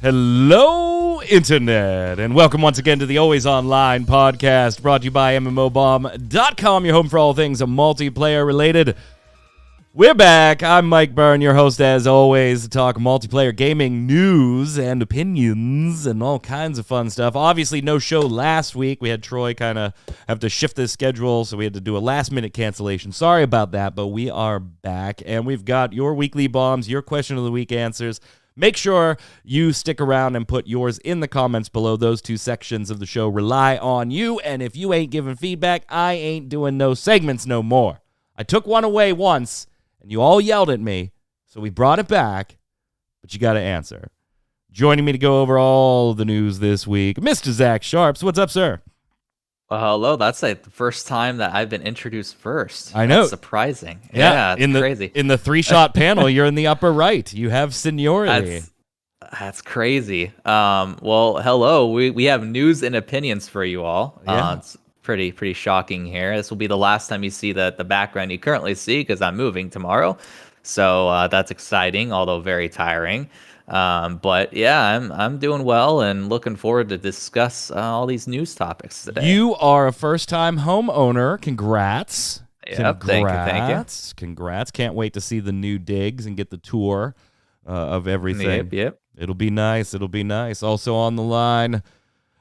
Hello, Internet, and welcome once again to the Always Online podcast, brought to you by MMOBomb.com, your home for all things multiplayer related. We're back. I'm Mike Byrne, your host as always, to talk multiplayer gaming news and opinions and all kinds of fun stuff. Obviously, no show last week. We had Troy kind of have to shift his schedule, so we had to do a last-minute cancellation. Sorry about that, but we are back, and we've got your weekly bombs, your question of the week answers. Make sure you stick around and put yours in the comments below. Those two sections of the show rely on you, and if you ain't giving feedback, I ain't doing no segments no more. I took one away once, and you all yelled at me, so we brought it back, but you got to answer. Joining me to go over all the news this week, Mr. Zach Sharps. What's up, sir? Well, hello. That's like the first time that I've been introduced first. I know. That's surprising. Yeah, it's crazy. In the three-shot panel, you're in the upper right. You have seniority. That's crazy. Well, hello. We have news and opinions for you all. Yeah. It's pretty shocking here. This will be the last time you see the background you currently see because I'm moving tomorrow. So that's exciting, although very tiring. But yeah, I'm doing well and looking forward to discuss all these news topics today. You are a first-time homeowner. Congrats. Yep, thank you. Congrats. Can't wait to see the new digs and get the tour of everything. Yep. It'll be nice. Also on the line,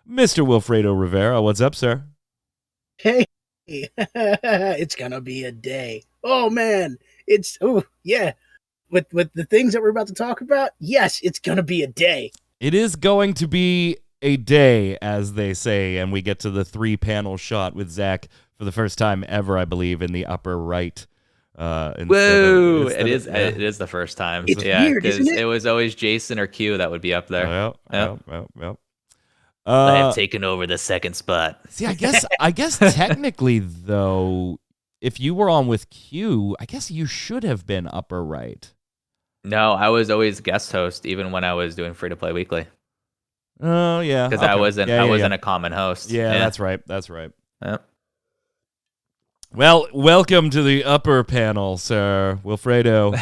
Mr. Wilfredo Rivera. What's up, sir? Hey, it's gonna be a day. Oh man, yeah. With the things that we're about to talk about, yes, it's gonna be a day. It is going to be a day, as they say, and we get to the 3-panel shot with Zach for the first time ever, I believe, in the upper right. Whoa! It is the first time. It's weird, isn't it? It was always Jason or Q that would be up there. Yep. I have taken over the second spot. See, I guess technically though, if you were on with Q, I guess you should have been upper right. No, I was always guest host, even when I was doing Free to Play Weekly. Oh yeah, because I wasn't a common host. Yeah, that's right. Yep. Well, welcome to the upper panel, sir, Wilfredo.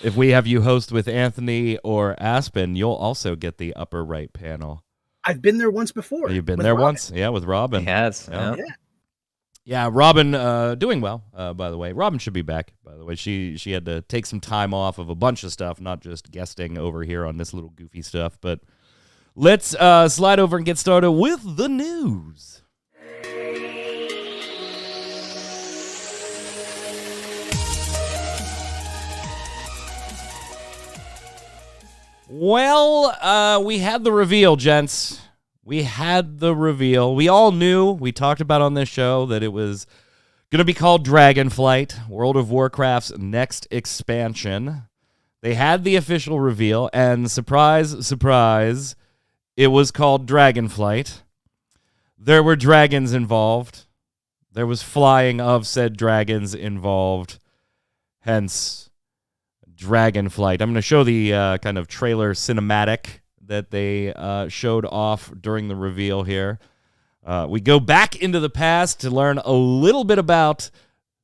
If we have you host with Anthony or Aspen, you'll also get the upper right panel. I've been there once before. You've been there once? Yeah, with Robin. He has. Yeah. Yeah, Robin doing well, by the way. Robin should be back, by the way. She had to take some time off of a bunch of stuff, not just guesting over here on this little goofy stuff. But let's slide over and get started with the news. Well, we had the reveal, gents. We had the reveal. We all knew, we talked about on this show, that it was going to be called Dragonflight, World of Warcraft's next expansion. They had the official reveal, and surprise, surprise, it was called Dragonflight. There were dragons involved. There was flying of said dragons involved. Hence, Dragonflight. I'm going to show the kind of trailer cinematic that they showed off during the reveal here. We go back into the past to learn a little bit about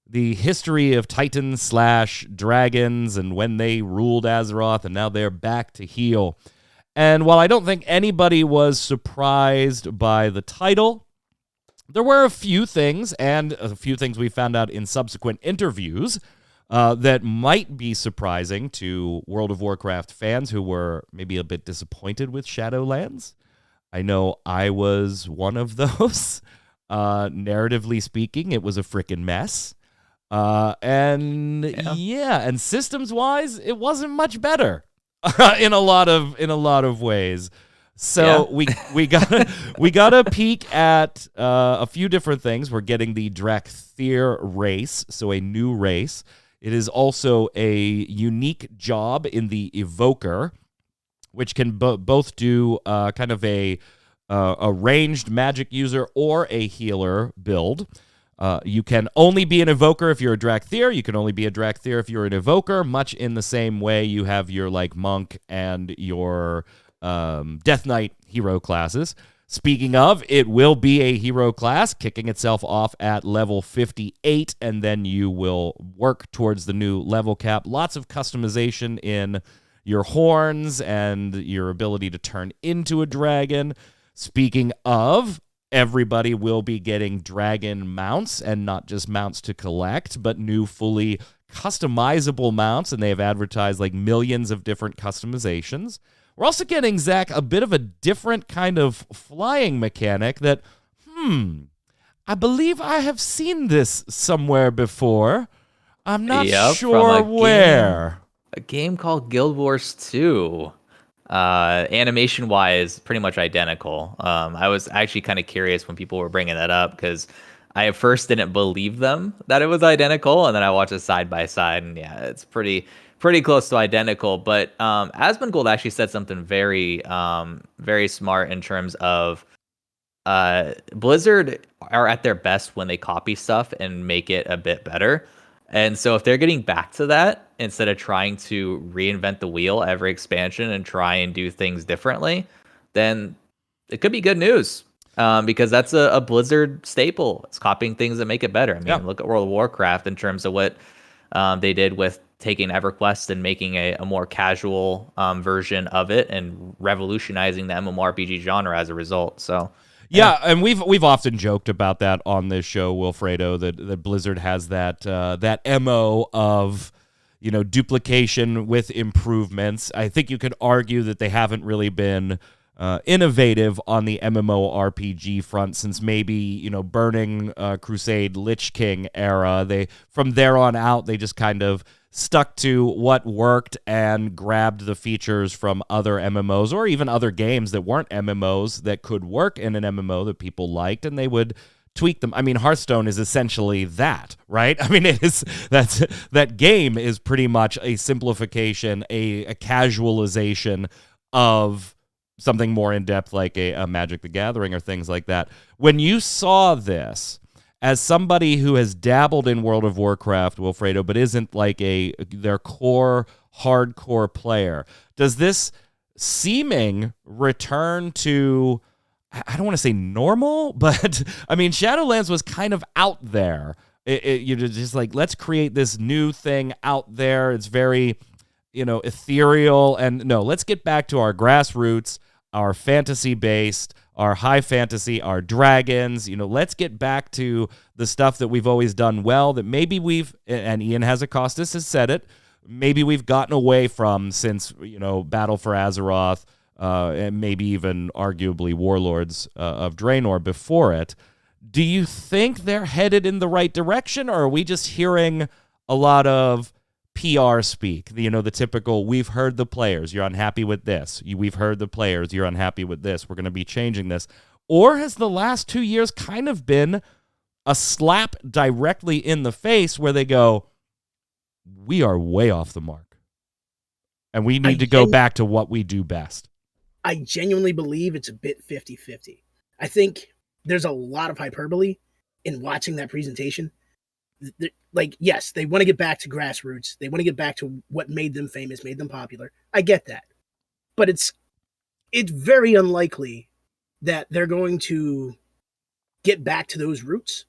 the history of Titans/dragons and when they ruled Azeroth, and now they're back to heal. And while I don't think anybody was surprised by the title, there were a few things, and a few things we found out in subsequent interviews, that might be surprising to World of Warcraft fans who were maybe a bit disappointed with Shadowlands. I know I was one of those. Narratively speaking, it was a freaking mess. And systems-wise, it wasn't much better in a lot of ways. So we got a peek at a few different things. We're getting the Drakthir race, so a new race. It is also a unique job in the Evoker, which can both do kind of a ranged magic user or a healer build. You can only be an Evoker if you're a Drakthir. You can only be a Drakthir if you're an Evoker, much in the same way you have your like Monk and your Death Knight hero classes. Speaking of, it will be a hero class, kicking itself off at level 58, and then you will work towards the new level cap. Lots of customization in your horns and your ability to turn into a dragon. Speaking of, everybody will be getting dragon mounts, and not just mounts to collect, but new fully customizable mounts, and they have advertised like millions of different customizations. We're also getting, Zach, a bit of a different kind of flying mechanic that, I believe I have seen this somewhere before. I'm not sure where. A game called Guild Wars 2. Animation-wise, pretty much identical. I was actually kind of curious when people were bringing that up, because I at first didn't believe them that it was identical, and then I watched it side by side, and yeah, it's pretty close to identical. But Asmongold actually said something very smart in terms of Blizzard are at their best when they copy stuff and make it a bit better. And so if they're getting back to that, instead of trying to reinvent the wheel every expansion and try and do things differently, then it could be good news. Because that's a Blizzard staple. It's copying things that make it better. I mean, look at World of Warcraft in terms of what they did with taking EverQuest and making a more casual version of it, and revolutionizing the MMORPG genre as a result. So yeah, and we've often joked about that on this show, Wilfredo, that Blizzard has that MO of, duplication with improvements. I think you could argue that they haven't really been innovative on the MMORPG front since maybe, Burning Crusade Lich King era. From there on out, they just kind of stuck to what worked and grabbed the features from other MMOs or even other games that weren't MMOs that could work in an MMO that people liked, and they would tweak them. I mean, Hearthstone is essentially that, right? I mean, that game is pretty much a simplification, a casualization of something more in-depth like a Magic the Gathering or things like that. When you saw this, as somebody who has dabbled in World of Warcraft, Wilfredo, but isn't like their core hardcore player, does this seeming return to, I don't want to say normal, but I mean, Shadowlands was kind of out there. You're just like, let's create this new thing out there. It's very, ethereal. And no, let's get back to our grassroots, our fantasy-based, our high fantasy, our dragons. Let's get back to the stuff that we've always done well, that maybe and Ian Hazacostas has said it, maybe we've gotten away from since, Battle for Azeroth, and maybe even arguably Warlords of Draenor before it. Do you think they're headed in the right direction, or are we just hearing a lot of PR speak? The typical, we've heard the players, you're unhappy with this. We've heard the players, you're unhappy with this. We're going to be changing this. Or has the last 2 years kind of been a slap directly in the face where they go, we are way off the mark, and we need to go back to what we do best? I genuinely believe it's a bit 50-50. I think there's a lot of hyperbole in watching that presentation. Like, yes, they want to get back to grassroots. They want to get back to what made them famous, made them popular. I get that. But it's very unlikely that they're going to get back to those roots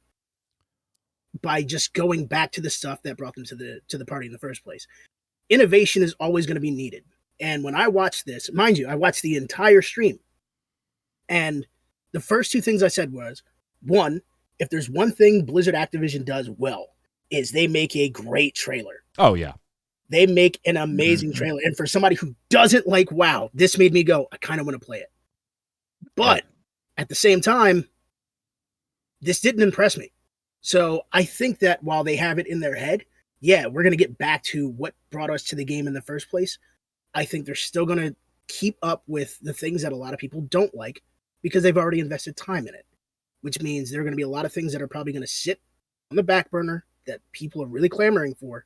by just going back to the stuff that brought them to the party in the first place. Innovation is always going to be needed. And when I watched this, mind you, I watched the entire stream. And the first two things I said was, one, if there's one thing Blizzard Activision does well, is they make a great trailer. Oh, yeah. They make an amazing trailer. And for somebody who doesn't like WoW, this made me go, I kind of want to play it. But at the same time, this didn't impress me. So I think that while they have it in their head, yeah, we're going to get back to what brought us to the game in the first place. I think they're still going to keep up with the things that a lot of people don't like because they've already invested time in it, which means there are going to be a lot of things that are probably going to sit on the back burner that people are really clamoring for.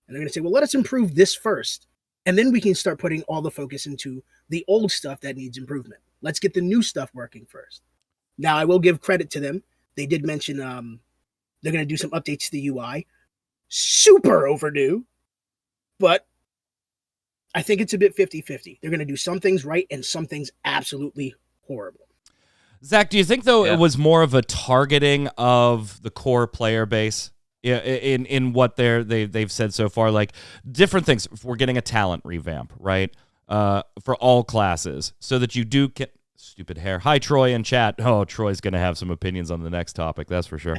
And they're going to say, well, let us improve this first. And then we can start putting all the focus into the old stuff that needs improvement. Let's get the new stuff working first. Now, I will give credit to them. They did mention they're going to do some updates to the UI. Super overdue. But I think it's a bit 50-50. They're going to do some things right and some things absolutely horrible. Zach, do you think, though, it was more of a targeting of the core player base? in what they've said so far, like different things. We're getting a talent revamp, right? For all classes, so that you do get stupid hair. Hi, Troy in chat. Oh, Troy's gonna have some opinions on the next topic, that's for sure.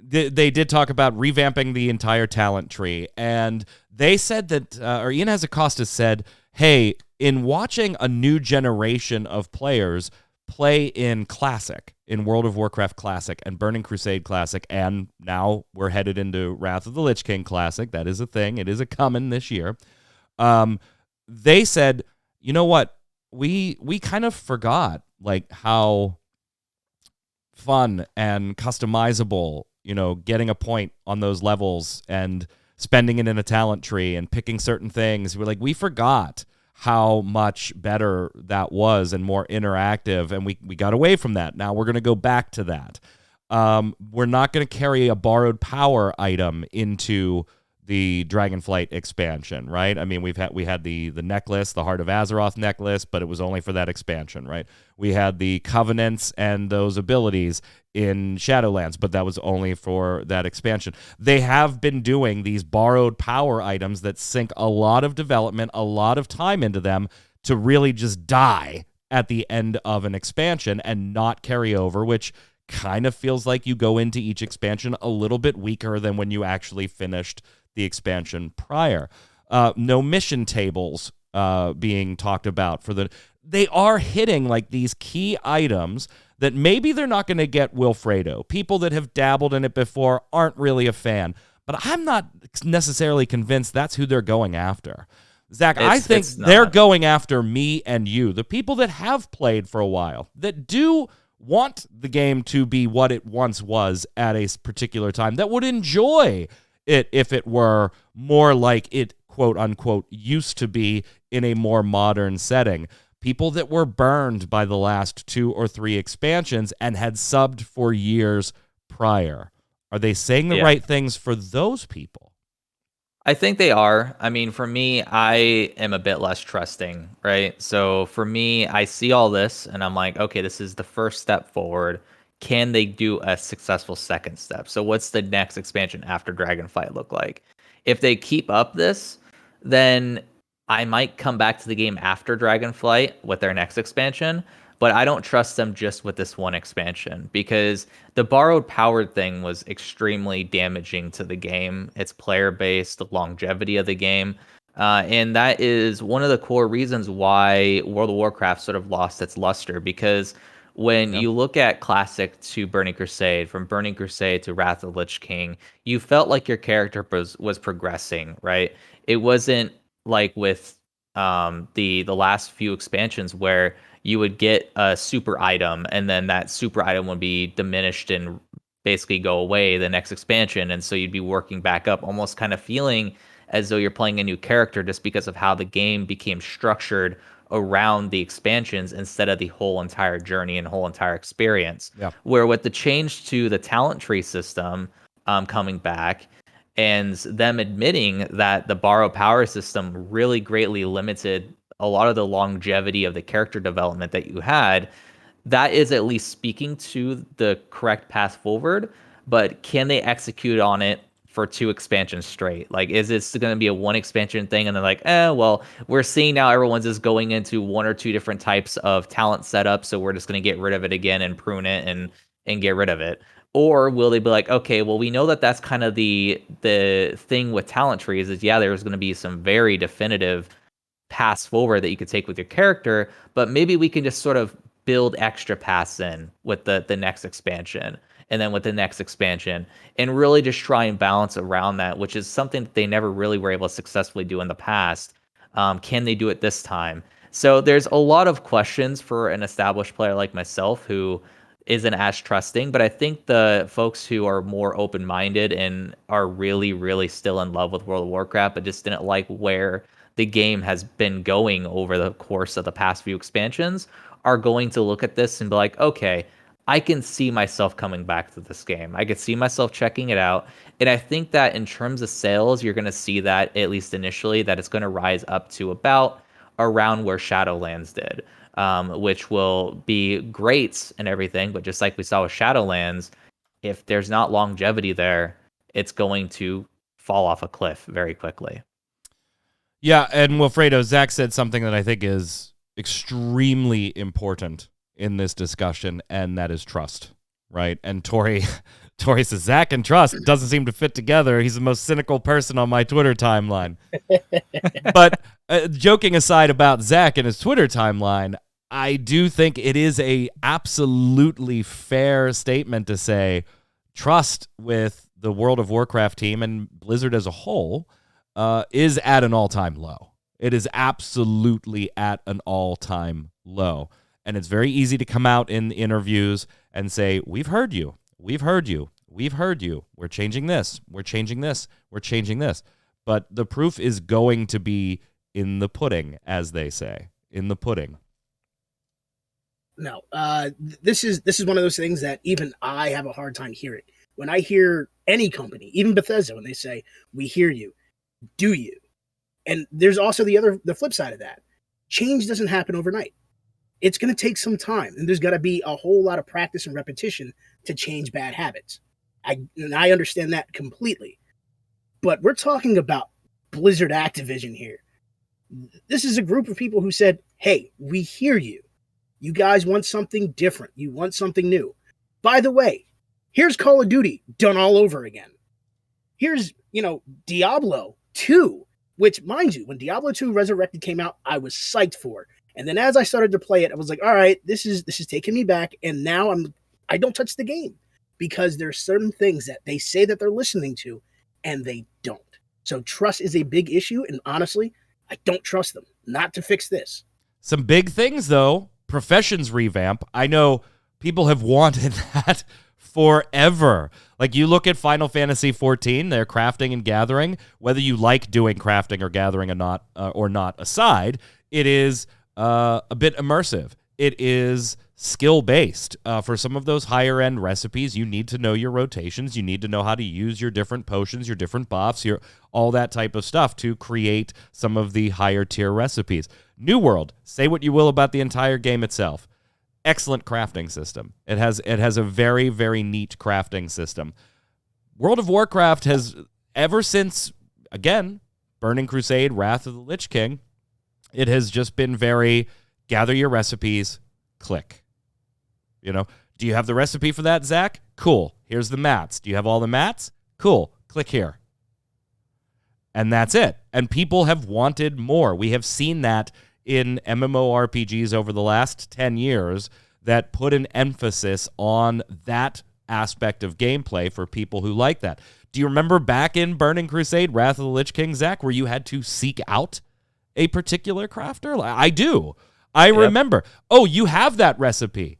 They did talk about revamping the entire talent tree, and they said that, or Ian Hazacostas said, hey, in watching a new generation of players play in Classic, in World of Warcraft Classic and Burning Crusade Classic, and now we're headed into Wrath of the Lich King Classic. That is a thing. It is a coming this year. They said, you know what? We kind of forgot like how fun and customizable, getting a point on those levels and spending it in a talent tree and picking certain things. We forgot how much better that was and more interactive, and we got away from that. Now we're going to go back to that. We're not going to carry a borrowed power item into the Dragonflight expansion, right? I mean, we had the necklace, the Heart of Azeroth necklace, but it was only for that expansion, right? We had the covenants and those abilities in Shadowlands, but that was only for that expansion. They have been doing these borrowed power items that sink a lot of development, a lot of time into them to really just die at the end of an expansion and not carry over, which kind of feels like you go into each expansion a little bit weaker than when you actually finished the expansion prior. No mission tables being talked about they are hitting like these key items that maybe they're not going to get Wilfredo. People that have dabbled in it before aren't really a fan, but I'm not necessarily convinced that's who they're going after. Zach, I think they're going after me and you, the people that have played for a while, that do want the game to be what it once was at a particular time, that would enjoy it if it were more like it, quote unquote, used to be in a more modern setting. People that were burned by the last 2 or 3 expansions and had subbed for years prior. Are they saying the right things for those people? I think they are. I mean, for me, I am a bit less trusting, right? So for me, I see all this and I'm like, okay, this is the first step forward. Can they do a successful second step? So what's the next expansion after Dragonflight look like? If they keep up this, then I might come back to the game after Dragonflight with their next expansion, but I don't trust them just with this one expansion because the borrowed power thing was extremely damaging to the game. It's player based, the longevity of the game. And that is one of the core reasons why World of Warcraft sort of lost its luster, because when you look at Classic to Burning Crusade, from Burning Crusade to Wrath of the Lich King, you felt like your character was progressing, right? It wasn't like with the last few expansions where you would get a super item and then that super item would be diminished and basically go away the next expansion, and so you'd be working back up, almost kind of feeling as though you're playing a new character just because of how the game became structured around the expansions instead of the whole entire journey and whole entire experience. Where with the change to the talent tree system coming back, and them admitting that the borrow power system really greatly limited a lot of the longevity of the character development that you had, that is at least speaking to the correct path forward. But can they execute on it for 2 expansions straight? Like, is this going to be a 1 expansion thing and they're like, well, we're seeing now everyone's just going into 1 or 2 different types of talent setup, so we're just going to get rid of it again and prune it and get rid of it? Or will they be like, okay, well, we know that that's kind of the thing with talent trees is, there's going to be some very definitive paths forward that you could take with your character, but maybe we can just sort of build extra paths in with the next expansion and then with the next expansion, and really just try and balance around that, which is something that they never really were able to successfully do in the past. Can they do it this time? So there's a lot of questions for an established player like myself who isn't as trusting, but I think the folks who are more open-minded and are really, really still in love with World of Warcraft, but just didn't like where the game has been going over the course of the past few expansions, are going to look at this and be like, okay, I can see myself coming back to this game. I could see myself checking it out. And I think that in terms of sales, you're going to see that, at least initially, that it's going to rise up to about around where Shadowlands did, which will be great and everything. But just like we saw with Shadowlands, if there's not longevity there, it's going to fall off a cliff very quickly. Yeah, and Wilfredo, Zach said something that I think is extremely important in this discussion, and that is trust, right? And Tori says, Zach and trust doesn't seem to fit together. He's the most cynical person on my Twitter timeline. But joking aside about Zach and his Twitter timeline, I do think it is a absolutely fair statement to say trust with the World of Warcraft team and Blizzard as a whole is at an all-time low. It is absolutely at an all-time low. And it's very easy to come out in interviews and say, we've heard you. We've heard you. We've heard you. We're changing this. We're changing this. We're changing this. But the proof is going to be in the pudding, as they say. In the pudding. No, this is one of those things that even I have a hard time hearing. When I hear any company, even Bethesda, when they say, we hear you, do you? And there's also the flip side of that. Change doesn't happen overnight. It's going to take some time, and there's got to be a whole lot of practice and repetition to change bad habits. I understand that completely. But we're talking about Blizzard Activision here. This is a group of people who said, hey, we hear you. You guys want something different. You want something new. By the way, here's Call of Duty done all over again. Here's, Diablo 2, which, mind you, when Diablo 2 Resurrected came out, I was psyched for. And then as I started to play it, I was like, all right, this is taking me back. And now I don't touch the game because there's certain things that they say that they're listening to and they don't. So trust is a big issue. And honestly, I don't trust them not to fix this. Some big things, though. Professions revamp. I know people have wanted that forever. Like, you look at Final Fantasy XIV, their crafting and gathering, whether you like doing crafting or gathering or not aside, it is a bit immersive. It is skill-based. For some of those higher-end recipes, you need to know your rotations. You need to know how to use your different potions, your different buffs, all that type of stuff to create some of the higher-tier recipes. New World, say what you will about the entire game itself. Excellent crafting system. It has a very, very neat crafting system. World of Warcraft has, ever since, again, Burning Crusade, Wrath of the Lich King, it has just been very, gather your recipes, click. Do you have the recipe for that, Zach? Cool. Here's the mats. Do you have all the mats? Cool. Click here. And that's it. And people have wanted more. We have seen that in MMORPGs over the last 10 years that put an emphasis on that aspect of gameplay for people who like that. Do you remember back in Burning Crusade, Wrath of the Lich King, Zach, where you had to seek out a particular crafter? I do. I remember. Oh, you have that recipe.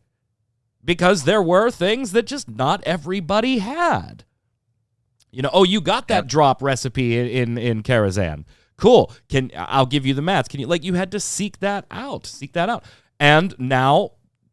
Because there were things that just not everybody had. You got that drop recipe in Karazhan. Cool. I'll give you the mats. You had to seek that out. And now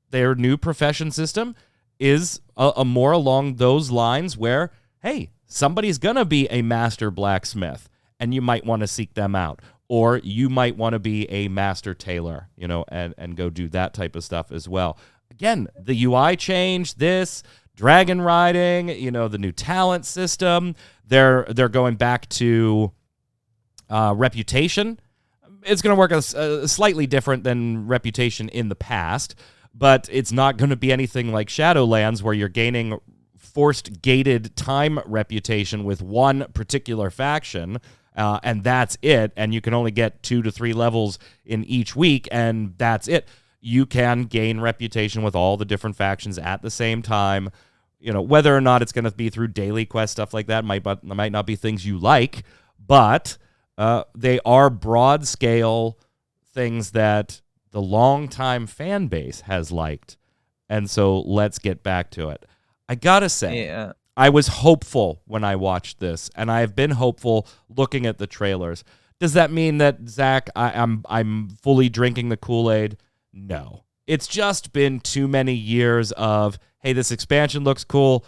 their new profession system is a more along those lines where, hey, somebody's going to be a master blacksmith and you might want to seek them out. Or you might want to be a master tailor, and go do that type of stuff as well. Again, the UI change, this, dragon riding, the new talent system. They're going back to reputation. It's going to work slightly different than reputation in the past, but it's not going to be anything like Shadowlands where you're gaining forced gated time reputation with one particular faction, and that's it, and you can only get 2 to 3 levels in each week, and that's it. You can gain reputation with all the different factions at the same time. Whether or not it's going to be through daily quest, stuff like that, might not be things you like, but they are broad-scale things that the longtime fan base has liked, and so let's get back to it. I gotta say, I was hopeful when I watched this, and I have been hopeful looking at the trailers. Does that mean that, Zach, I'm fully drinking the Kool-Aid? No. It's just been too many years of, hey, this expansion looks cool.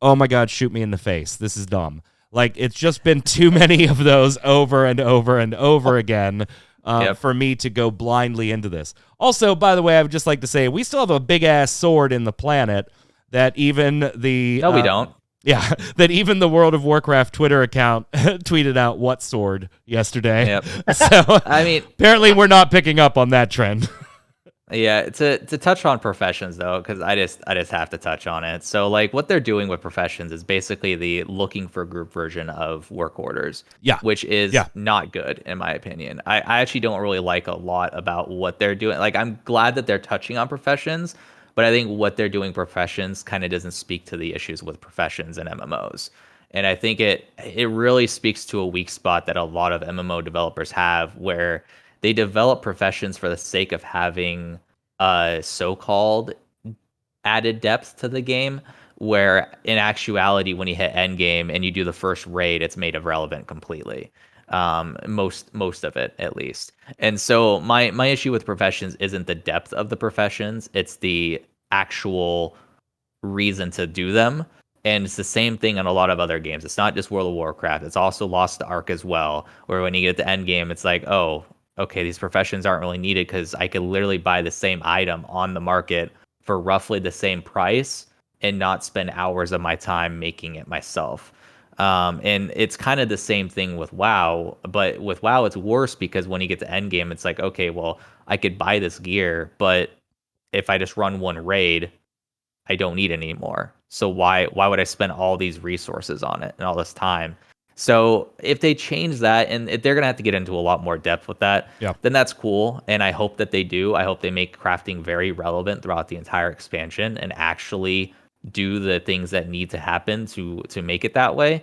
Oh my God, shoot me in the face. This is dumb. It's just been too many of those over and over and over again for me to go blindly into this. Also, by the way, I would just like to say, we still have a big-ass sword in the planet that even the No, we don't. Yeah, that even the World of Warcraft Twitter account tweeted out what sword yesterday. Yep. So I mean, apparently we're not picking up on that trend. yeah, to touch on professions though, because I just have to touch on it. So like what they're doing with professions is basically the looking for group version of work orders. Yeah. Which is Yeah. not good in my opinion. I actually don't really like a lot about what they're doing. Like I'm glad that they're touching on professions, but I think what they're doing professions kind of doesn't speak to the issues with professions and MMOs. And I think it really speaks to a weak spot that a lot of MMO developers have where they develop professions for the sake of having so-called added depth to the game, where in actuality, when you hit end game and you do the first raid, it's made irrelevant completely. Most of it, at least. And so my issue with professions isn't the depth of the professions; it's the actual reason to do them. And it's the same thing in a lot of other games. It's not just World of Warcraft. It's also Lost Ark as well, where when you get to the end game, it's like, oh, okay, these professions aren't really needed because I could literally buy the same item on the market for roughly the same price and not spend hours of my time making it myself. And it's kind of the same thing with WoW, but with WoW, it's worse because when you get to end game, it's like, okay, well, I could buy this gear, but if I just run one raid, I don't need it anymore. So why would I spend all these resources on it and all this time? So if they change that, and if they're gonna have to get into a lot more depth with that, then that's cool. And I hope that they do. I hope they make crafting very relevant throughout the entire expansion and actually do the things that need to happen to make it that way.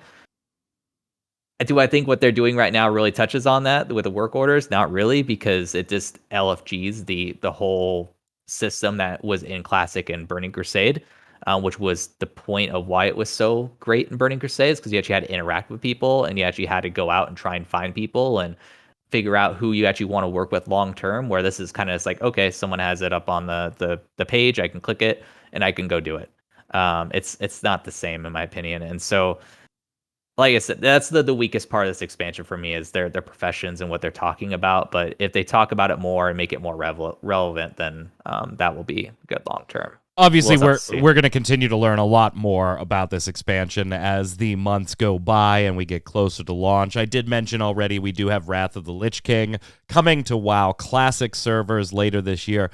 Do I think what they're doing right now really touches on that with the work orders? Not really, because it just LFGs the whole system that was in Classic and Burning Crusade, which was the point of why it was so great in Burning Crusades, because you actually had to interact with people and you actually had to go out and try and find people and figure out who you actually want to work with long term. Where this is kind of like, okay, someone has it up on the page, I can click it and I can go do it. It's not the same in my opinion, and so. Like I said, that's the weakest part of this expansion for me is their professions and what they're talking about. But if they talk about it more and make it more relevant, then that will be good long term. Obviously, we're going to continue to learn a lot more about this expansion as the months go by and we get closer to launch. I did mention already we do have Wrath of the Lich King coming to WoW Classic servers later this year.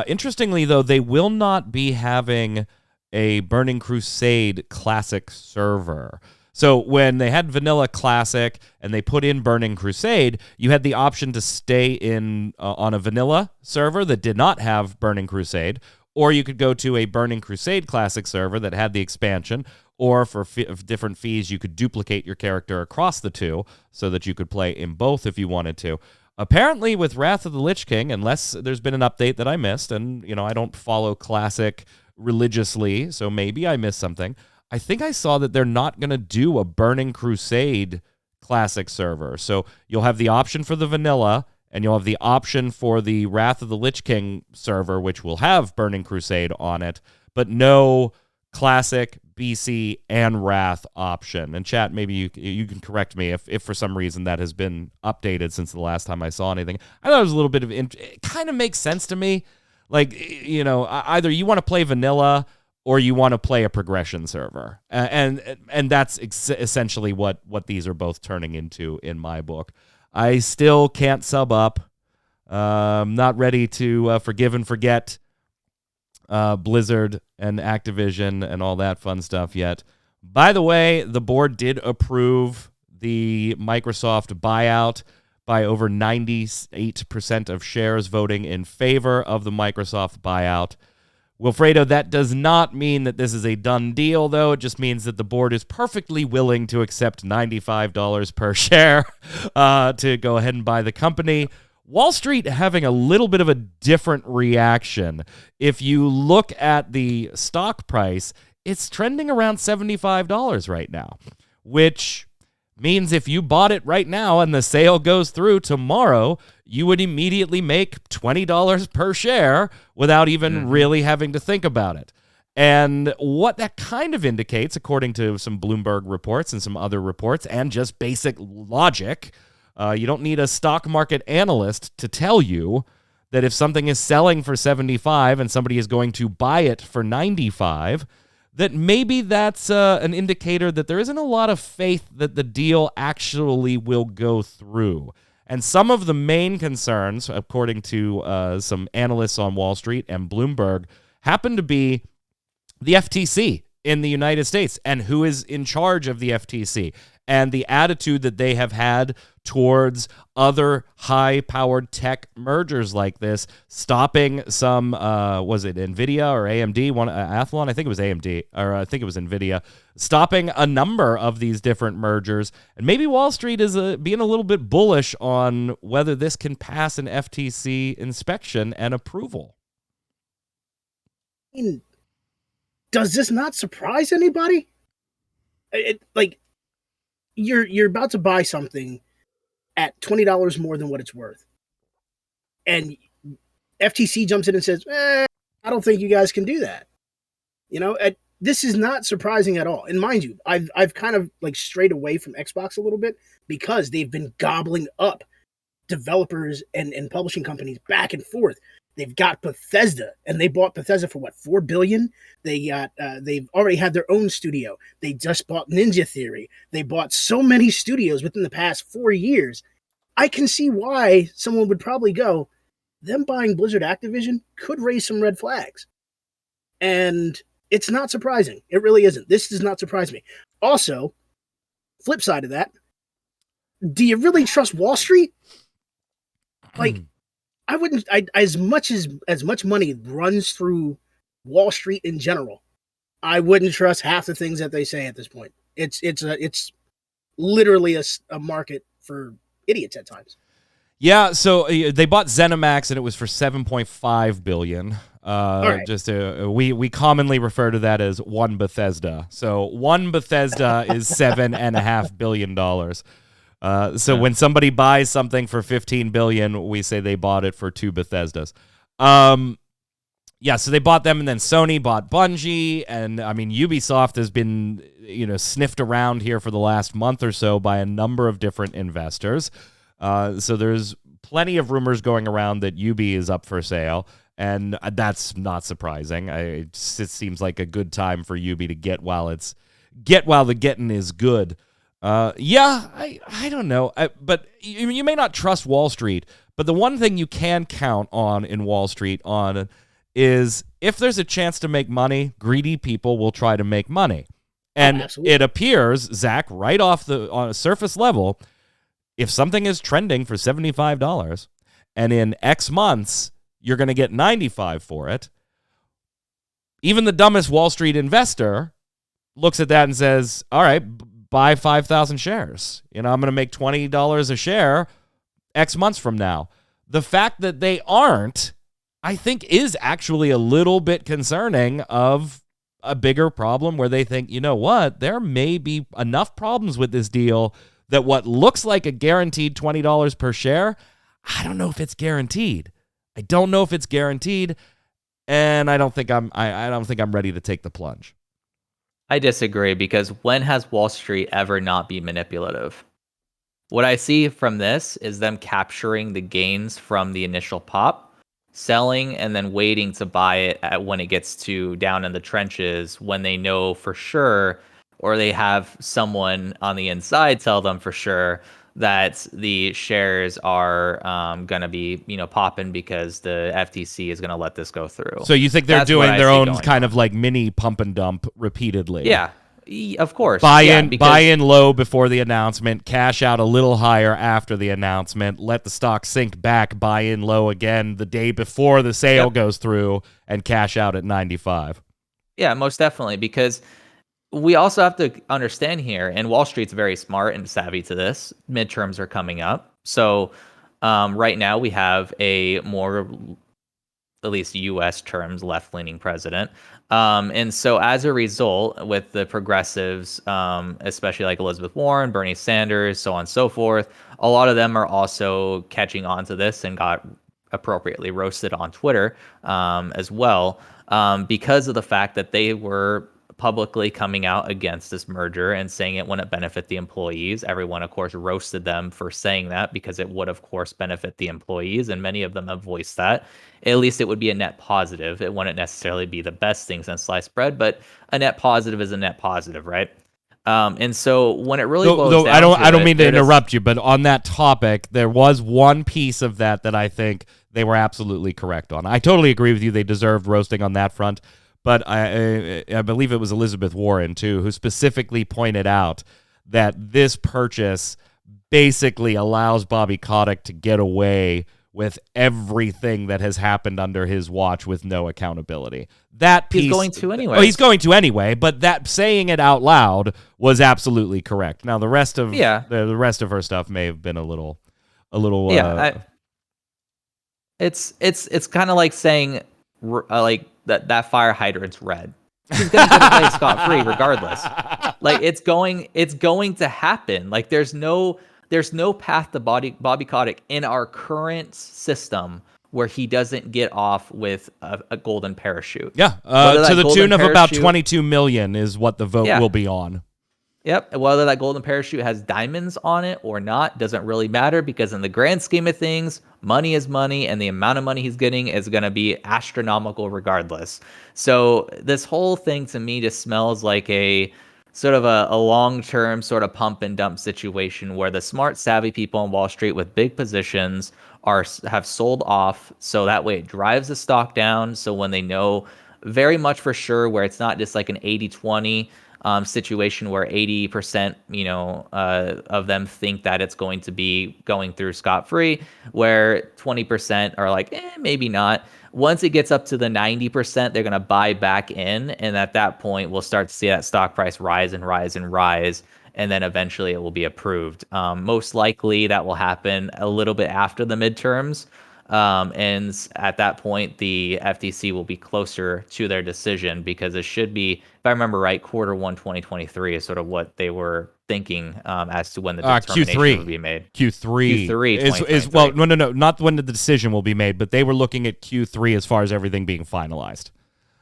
Interestingly, though, they will not be having a Burning Crusade Classic server. So when they had Vanilla Classic and they put in Burning Crusade, you had the option to stay in on a Vanilla server that did not have Burning Crusade, or you could go to a Burning Crusade Classic server that had the expansion, or for different fees, you could duplicate your character across the two so that you could play in both if you wanted to. Apparently, with Wrath of the Lich King, unless there's been an update that I missed, and I don't follow Classic religiously, so maybe I missed something, I think I saw that they're not going to do a Burning Crusade Classic server. So you'll have the option for the Vanilla, and you'll have the option for the Wrath of the Lich King server, which will have Burning Crusade on it, but no Classic, BC, and Wrath option. And chat, maybe you can correct me if for some reason that has been updated since the last time I saw anything. I thought it was a little bit of... It kind of makes sense to me. Like, either you want to play Vanilla or you want to play a progression server. And that's essentially what these are both turning into in my book. I still can't sub up. Not ready to forgive and forget Blizzard and Activision and all that fun stuff yet. By the way, the board did approve the Microsoft buyout by over 98% of shares voting in favor of the Microsoft buyout. Wilfredo, that does not mean that this is a done deal, though. It just means that the board is perfectly willing to accept $95 per share to go ahead and buy the company. Wall Street having a little bit of a different reaction. If you look at the stock price, it's trending around $75 right now, which means if you bought it right now and the sale goes through tomorrow, you would immediately make $20 per share without even really having to think about it. And what that kind of indicates, according to some Bloomberg reports and some other reports, and just basic logic, you don't need a stock market analyst to tell you that if something is selling for 75 and somebody is going to buy it for 95, that maybe that's an indicator that there isn't a lot of faith that the deal actually will go through. And some of the main concerns, according to some analysts on Wall Street and Bloomberg, happen to be the FTC in the United States and who is in charge of the FTC and the attitude that they have had towards other high-powered tech mergers like this, stopping some, was it NVIDIA or AMD, Athlon? I think it was AMD, or I think it was NVIDIA, stopping a number of these different mergers. And maybe Wall Street is being a little bit bullish on whether this can pass an FTC inspection and approval. I mean, does this not surprise anybody? You're about to buy something at $20 more than what it's worth, and FTC jumps in and says, I don't think you guys can do that. This is not surprising at all. And mind you, I've kind of like strayed away from Xbox a little bit because they've been gobbling up developers and publishing companies back and forth. They've got Bethesda, and they bought Bethesda for what, $4 billion? They've already had their own studio. They just bought Ninja Theory. They bought so many studios within the past 4 years. I can see why someone would probably go, them buying Blizzard Activision could raise some red flags. And it's not surprising. It really isn't. This does not surprise me. Also, flip side of that, do you really trust Wall Street? Like, I wouldn't. As much money runs through Wall Street in general, I wouldn't trust half the things that they say at this point. It's literally a market for idiots at times. Yeah, so they bought Zenimax and it was for $7.5 billion. Right. We commonly refer to that as one Bethesda. So one Bethesda is $7.5 billion. So when somebody buys something for $15 billion, we say they bought it for two Bethesdas. So they bought them, and then Sony bought Bungie, and I mean Ubisoft has been sniffed around here for the last month or so by a number of different investors. So there's plenty of rumors going around that Ubi is up for sale, and that's not surprising. It seems like a good time for Ubi to get while the getting is good. I don't know. But you may not trust Wall Street, but the one thing you can count on in Wall Street is if there's a chance to make money, greedy people will try to make money. And it appears, Zach, right off on a surface level, if something is trending for $75 and in X months you're going to get $95 for it, even the dumbest Wall Street investor looks at that and says, all right, buy 5,000 shares. I'm going to make $20 a share X months from now. The fact that they aren't, I think, is actually a little bit concerning of a bigger problem where they think, you know what, there may be enough problems with this deal that what looks like a guaranteed $20 per share, I don't know if it's guaranteed. And I don't think I'm ready to take the plunge. I disagree, because when has Wall Street ever not been manipulative? What I see from this is them capturing the gains from the initial pop, selling, and then waiting to buy it when it gets to down in the trenches, when they know for sure, or they have someone on the inside tell them for sure that the shares are going to be, popping because the FTC is going to let this go through. So you think they're doing their own kind of like mini pump and dump repeatedly? Yeah, of course. Buy in low before the announcement, cash out a little higher after the announcement, let the stock sink back, buy in low again the day before the sale goes through, and cash out at 95. Yeah, most definitely, because we also have to understand here, and Wall Street's very smart and savvy to this, midterms are coming up. So right now we have a more, at least U.S. terms, left-leaning president. And so as a result, with the progressives, especially like Elizabeth Warren, Bernie Sanders, so on and so forth, a lot of them are also catching on to this and got appropriately roasted on Twitter as well, because of the fact that they were publicly coming out against this merger and saying it wouldn't benefit the employees. Everyone, of course, roasted them for saying that because it would, of course, benefit the employees, and many of them have voiced that. At least it would be a net positive. It wouldn't necessarily be the best thing since sliced bread, but a net positive is a net positive, right? And so when it really boils down I don't mean to interrupt you, but on that topic, there was one piece of that I think they were absolutely correct on. I totally agree with you. They deserved roasting on that front. But I believe it was Elizabeth Warren, too, who specifically pointed out that this purchase basically allows Bobby Kotick to get away with everything that has happened under his watch with no accountability. That piece, he's going to anyway. Oh, he's going to anyway, but that saying it out loud was absolutely correct. Now, the rest of the rest of her stuff may have been a little it's kind of like saying like that fire hydrant's red. He's gonna get away scot-free regardless. Like it's going to happen. Like there's no path to Bobby Kotick in our current system where he doesn't get off with a golden parachute. Yeah, to the tune of about 22 million is what the vote will be on. Yep. Whether that golden parachute has diamonds on it or not doesn't really matter, because in the grand scheme of things, money is money, and the amount of money he's getting is going to be astronomical regardless. So this whole thing to me just smells like a sort of a long-term sort of pump and dump situation where the smart, savvy people on Wall Street with big positions have sold off, so that way it drives the stock down. So when they know very much for sure where it's not just like an 80-20 situation where 80%, of them think that it's going to be going through scot-free, where 20% are like, maybe not. Once it gets up to the 90%, they're going to buy back in. And at that point, we'll start to see that stock price rise and rise and rise. And then eventually it will be approved. Most likely that will happen a little bit after the midterms. And at that point, the FTC will be closer to their decision, because it should be, if I remember right, Q1 2023 is sort of what they were thinking as to when the determination Q3 will be made. Q3 is well, no, not when the decision will be made, but they were looking at Q3 as far as everything being finalized.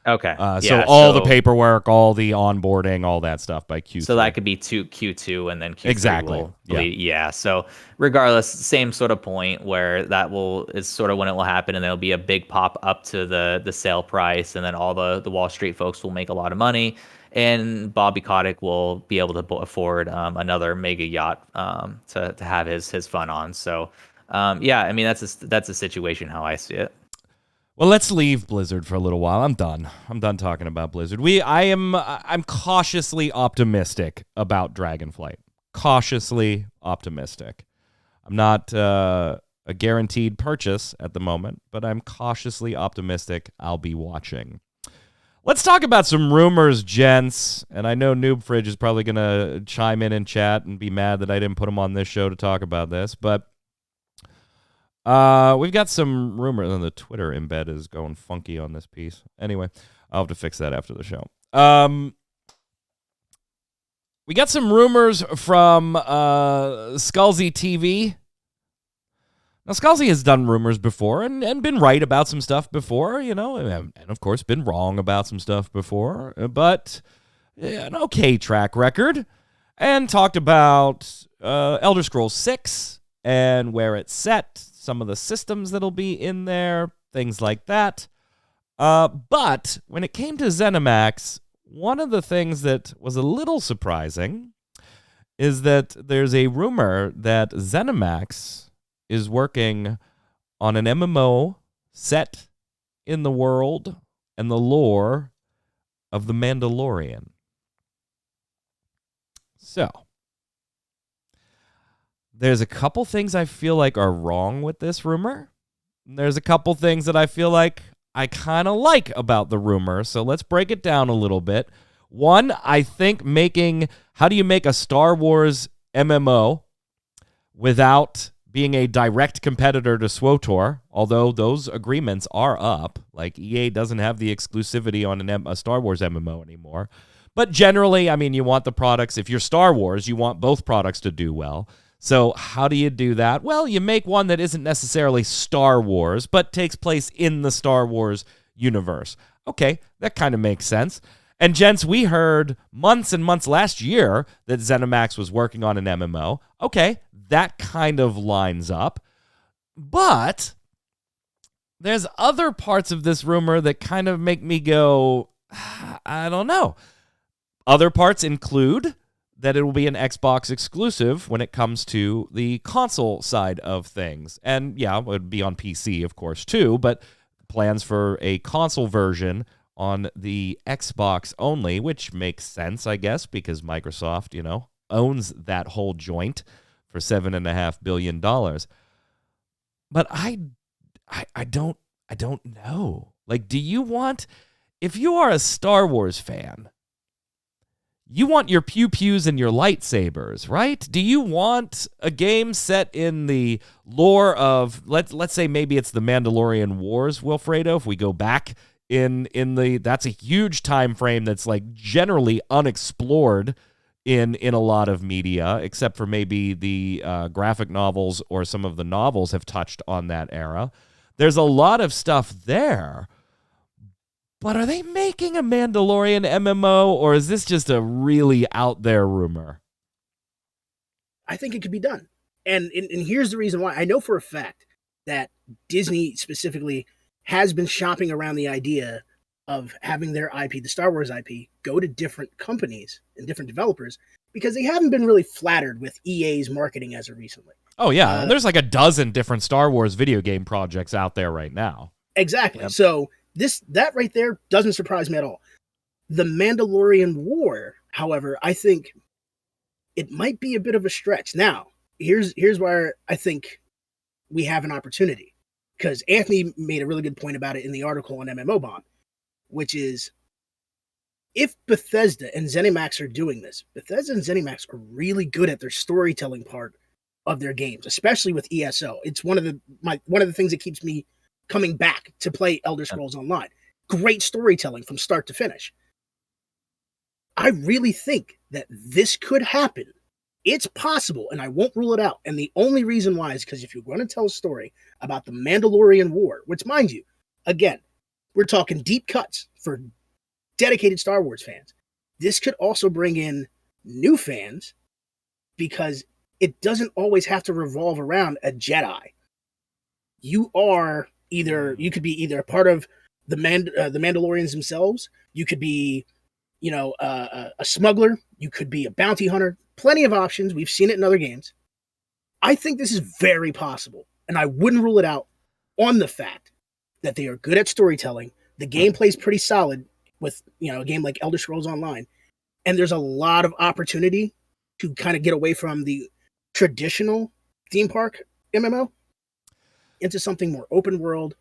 Okay. So all the paperwork, all the onboarding, all that stuff by Q3. So that could be Q2 and then Q3 exactly. Yeah. So regardless, same sort of point where is sort of when it will happen, and there'll be a big pop up to the sale price, and then all the Wall Street folks will make a lot of money, and Bobby Kotick will be able to afford another mega yacht to have his fun on. So I mean that's a situation how I see it. Well, let's leave Blizzard for a little while. I'm done talking about Blizzard. I'm cautiously optimistic about Dragonflight. Cautiously optimistic. I'm not a guaranteed purchase at the moment, but I'm cautiously optimistic I'll be watching. Let's talk about some rumors, gents. And I know Noob Fridge is probably going to chime in chat and be mad that I didn't put him on this show to talk about this, but we've got some rumors, and the Twitter embed is going funky on this piece. Anyway, I'll have to fix that after the show. We got some rumors from Skullsy TV. Now, Skullsy has done rumors before and been right about some stuff before, and of course been wrong about some stuff before, but an okay track record, and talked about Elder Scrolls 6 and where it's set, some of the systems that'll be in there, things like that. But when it came to Zenimax, one of the things that was a little surprising is that there's a rumor that Zenimax is working on an MMO set in the world and the lore of the Mandalorian. So there's a couple things I feel like are wrong with this rumor. There's a couple things that I feel like I kind of like about the rumor. So let's break it down a little bit. One, I think how do you make a Star Wars MMO without being a direct competitor to SWTOR, although those agreements are up. Like EA doesn't have the exclusivity on a Star Wars MMO anymore. But generally, I mean, you want the products, if you're Star Wars, you want both products to do well. So how do you do that? Well, you make one that isn't necessarily Star Wars, but takes place in the Star Wars universe. Okay, that kind of makes sense. And gents, we heard months and months last year that Zenimax was working on an MMO. Okay, that kind of lines up. But there's other parts of this rumor that kind of make me go, I don't know. Other parts include that it will be an Xbox exclusive when it comes to the console side of things. And yeah, it would be on PC, of course, too, but plans for a console version on the Xbox only, which makes sense, I guess, because Microsoft, owns that whole joint for $7.5 billion. But I don't know. Like, do you want, if you are a Star Wars fan, you want your pew-pews and your lightsabers, right? Do you want a game set in the lore of, let's say maybe it's the Mandalorian Wars, Wilfredo, if we go back in the, that's a huge time frame that's like generally unexplored in a lot of media, except for maybe the graphic novels or some of the novels have touched on that era. There's a lot of stuff there. But are they making a Mandalorian MMO, or is this just a really out there rumor? I think it could be done. And here's the reason why. I know for a fact that Disney specifically has been shopping around the idea of having their IP, the Star Wars IP, go to different companies and different developers because they haven't been really flattered with EA's marketing as of recently. Oh, yeah. And there's like a dozen different Star Wars video game projects out there right now. Exactly. Yep. So that right there doesn't surprise me at all. The Mandalorian War, however, I think it might be a bit of a stretch. Now, here's where I think we have an opportunity, because Anthony made a really good point about it in the article on MMO Bomb, which is if Bethesda and Zenimax are doing this, Bethesda and Zenimax are really good at their storytelling part of their games, especially with ESO. It's one of the things that keeps me coming back to play Elder Scrolls Online. Great storytelling from start to finish. I really think that this could happen. It's possible, and I won't rule it out. And the only reason why is because if you're going to tell a story about the Mandalorian War, which, mind you, again, we're talking deep cuts for dedicated Star Wars fans. This could also bring in new fans because it doesn't always have to revolve around a Jedi. You could be either a part of the Mandalorians themselves. You could be, a smuggler. You could be a bounty hunter. Plenty of options. We've seen it in other games. I think this is very possible, and I wouldn't rule it out on the fact that they are good at storytelling. The gameplay is pretty solid with, a game like Elder Scrolls Online, and there's a lot of opportunity to kind of get away from the traditional theme park MMO into something more open world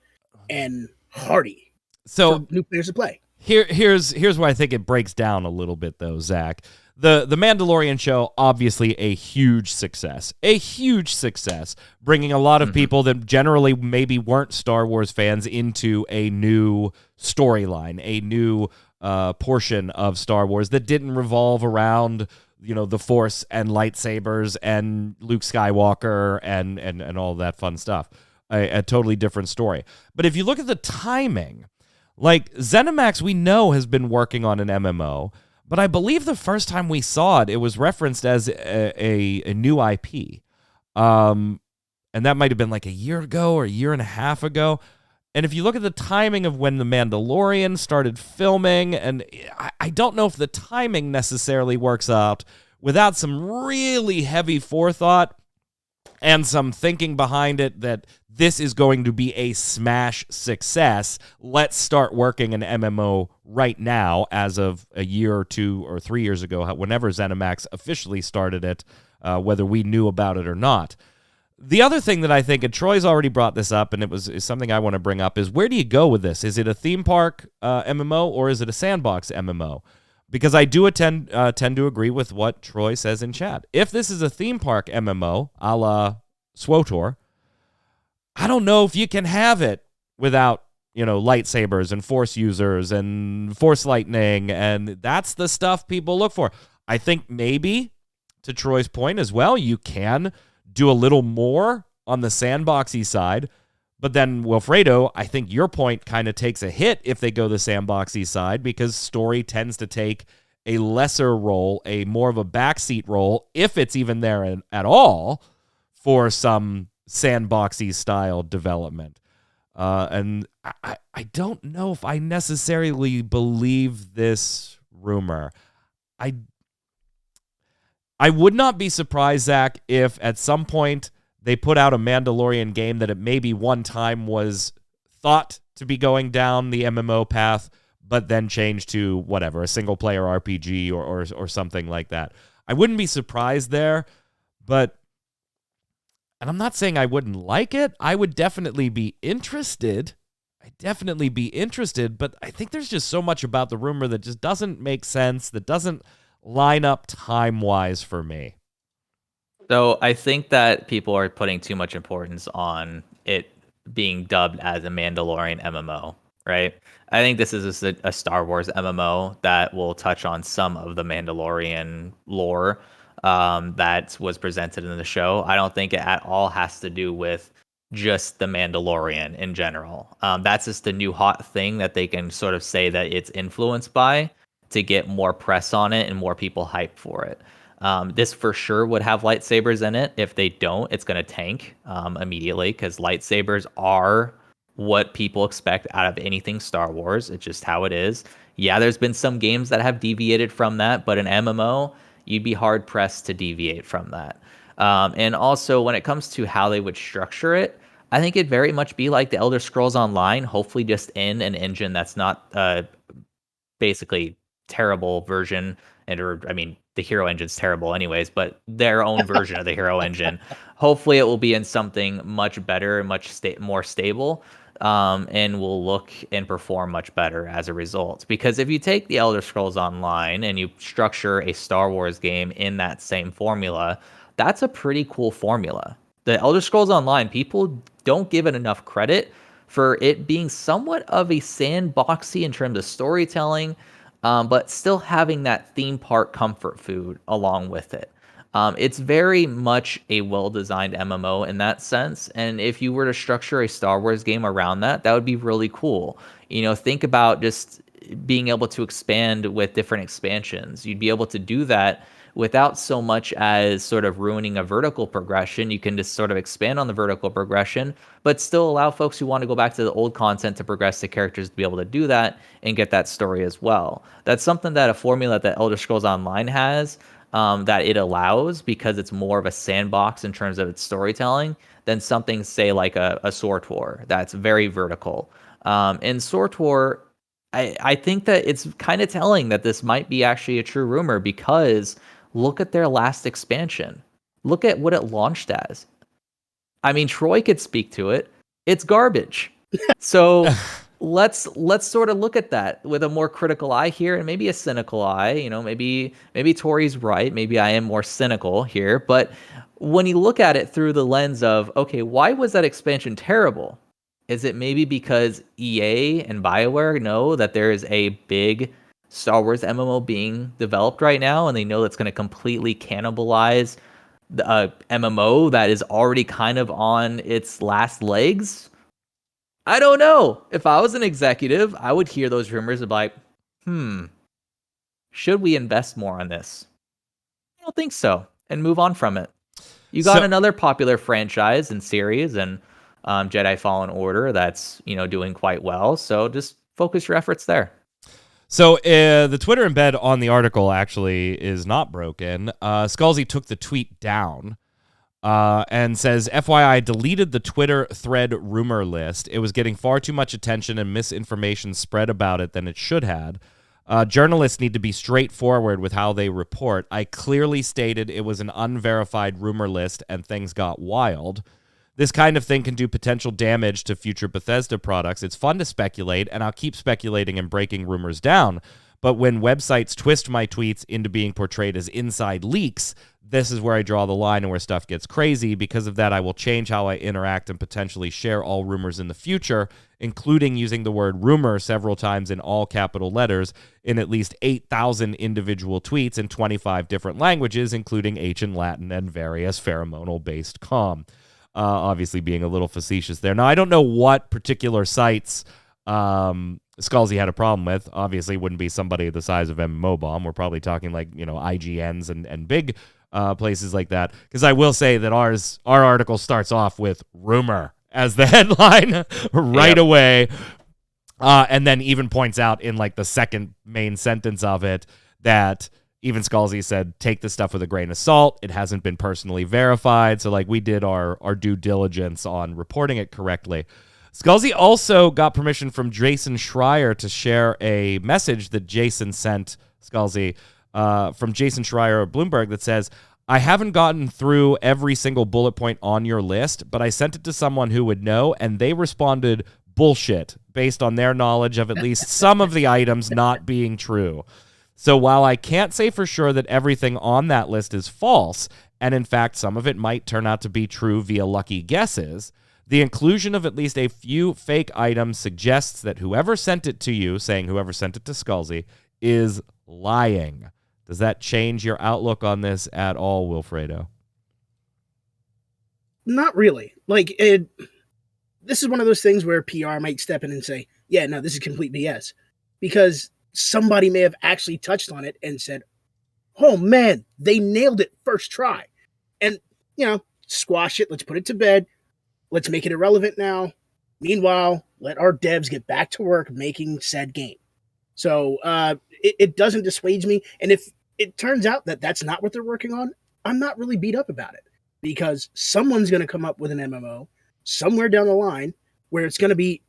and hardy for new players to play. Here's where I think it breaks down a little bit, though, Zach. The Mandalorian show, obviously a huge success, bringing a lot of people that generally maybe weren't Star Wars fans into a new storyline, a new portion of Star Wars that didn't revolve around, the Force and lightsabers and Luke Skywalker and all that fun stuff. A totally different story. But if you look at the timing, like Zenimax, we know has been working on an MMO, but I believe the first time we saw it, it was referenced as a new IP. And that might have been like a year ago or a year and a half ago. And if you look at the timing of when The Mandalorian started filming, and I don't know if the timing necessarily works out without some really heavy forethought and some thinking behind it that this is going to be a smash success. Let's start working an MMO right now as of a year or 2 or 3 years ago, whenever Zenimax officially started it, whether we knew about it or not. The other thing that I think, and Troy's already brought this up, and is something I want to bring up, is where do you go with this? Is it a theme park MMO or is it a sandbox MMO? Because I do tend to agree with what Troy says in chat. If this is a theme park MMO, a la SWTOR, I don't know if you can have it without, lightsabers and Force users and Force lightning, and that's the stuff people look for. I think maybe, to Troy's point as well, you can do a little more on the sandboxy side, But then, Wilfredo, I think your point kind of takes a hit if they go the sandboxy side, because story tends to take a lesser role, a more of a backseat role, if it's even there at all, for some sandboxy style development. And I don't know if I necessarily believe this rumor. I would not be surprised, Zach, if at some point they put out a Mandalorian game that it maybe one time was thought to be going down the MMO path, but then changed to whatever, a single-player RPG or something like that. I wouldn't be surprised there, but, and I'm not saying I wouldn't like it. I would definitely be interested. But I think there's just so much about the rumor that just doesn't make sense, that doesn't line up time-wise for me. So I think that people are putting too much importance on it being dubbed as a Mandalorian MMO, right? I think this is a Star Wars MMO that will touch on some of the Mandalorian lore that was presented in the show. I don't think it at all has to do with just the Mandalorian in general. That's just the new hot thing that they can sort of say that it's influenced by to get more press on it and more people hyped for it. This for sure would have lightsabers in it. If they don't, it's going to tank immediately, because lightsabers are what people expect out of anything Star Wars. It's just how it is. Yeah, there's been some games that have deviated from that, but an MMO, you'd be hard pressed to deviate from that. And also, when it comes to how they would structure it, I think it'd very much be like the Elder Scrolls Online, hopefully just in an engine that's not basically terrible version. The Hero Engine's terrible anyways, but their own version of the Hero Engine. Hopefully it will be in something much better and much more stable, and will look and perform much better as a result. Because if you take the Elder Scrolls Online and you structure a Star Wars game in that same formula, that's a pretty cool formula. The Elder Scrolls Online, people don't give it enough credit for it being somewhat of a sandboxy in terms of storytelling, but still having that theme park comfort food along with it. It's very much a well-designed MMO in that sense, and if you were to structure a Star Wars game around that, that would be really cool. Think about just being able to expand with different expansions. You'd be able to do that without so much as sort of ruining a vertical progression. You can just sort of expand on the vertical progression, but still allow folks who want to go back to the old content to progress the characters to be able to do that and get that story as well. That's something that a formula that Elder Scrolls Online has, that it allows, because it's more of a sandbox in terms of its storytelling than something, say, like a SWTOR that's very vertical. In SWTOR, I think that it's kind of telling that this might be actually a true rumor, because look at their last expansion. Look at what it launched as. Troy could speak to it. It's garbage. So let's sort of look at that with a more critical eye here, and maybe a cynical eye. Maybe Tori's right. Maybe I am more cynical here. But when you look at it through the lens of, okay, why was that expansion terrible? Is it maybe because EA and BioWare know that there is a big Star Wars MMO being developed right now, and they know that's going to completely cannibalize the MMO that is already kind of on its last legs? I don't know. If I was an executive, I would hear those rumors and be like, should we invest more on this? I don't think so, and move on from it. You got another popular franchise and series, and Jedi Fallen Order that's doing quite well. So just focus your efforts there. So the Twitter embed on the article actually is not broken. Scalzi took the tweet down and says, FYI, deleted the Twitter thread rumor list. It was getting far too much attention and misinformation spread about it than it should have. Journalists need to be straightforward with how they report. I clearly stated it was an unverified rumor list and things got wild. This kind of thing can do potential damage to future Bethesda products. It's fun to speculate, and I'll keep speculating and breaking rumors down. But when websites twist my tweets into being portrayed as inside leaks, this is where I draw the line and where stuff gets crazy. Because of that, I will change how I interact and potentially share all rumors in the future, including using the word rumor several times in all capital letters in at least 8,000 individual tweets in 25 different languages, including ancient Latin and various pheromonal-based comm. Obviously being a little facetious there. Now, I don't know what particular sites Scalzi had a problem with. Obviously, it wouldn't be somebody the size of MMO Bomb. We're probably talking like, IGNs and big places like that. Because I will say that our article starts off with rumor as the headline right away. And then even points out in like the second main sentence of it that even Scalzi said, take this stuff with a grain of salt. It hasn't been personally verified. So like we did our due diligence on reporting it correctly. Scalzi also got permission from Jason Schreier to share a message that Jason sent Scalzi from Jason Schreier of Bloomberg that says, I haven't gotten through every single bullet point on your list, but I sent it to someone who would know, and they responded bullshit based on their knowledge of at least some of the items not being true. So while I can't say for sure that everything on that list is false, and in fact some of it might turn out to be true via lucky guesses, the inclusion of at least a few fake items suggests that whoever sent it to you, saying whoever sent it to Scalzi, is lying. Does that change your outlook on this at all, Wilfredo? Not really. This is one of those things where PR might step in and say, yeah, no, this is complete BS. Because somebody may have actually touched on it and said, oh man, they nailed it first try. And, squash it. Let's put it to bed. Let's make it irrelevant now. Meanwhile, let our devs get back to work making said game. So it doesn't dissuade me. And if it turns out that that's not what they're working on, I'm not really beat up about it. Because someone's going to come up with an MMO somewhere down the line where it's going to be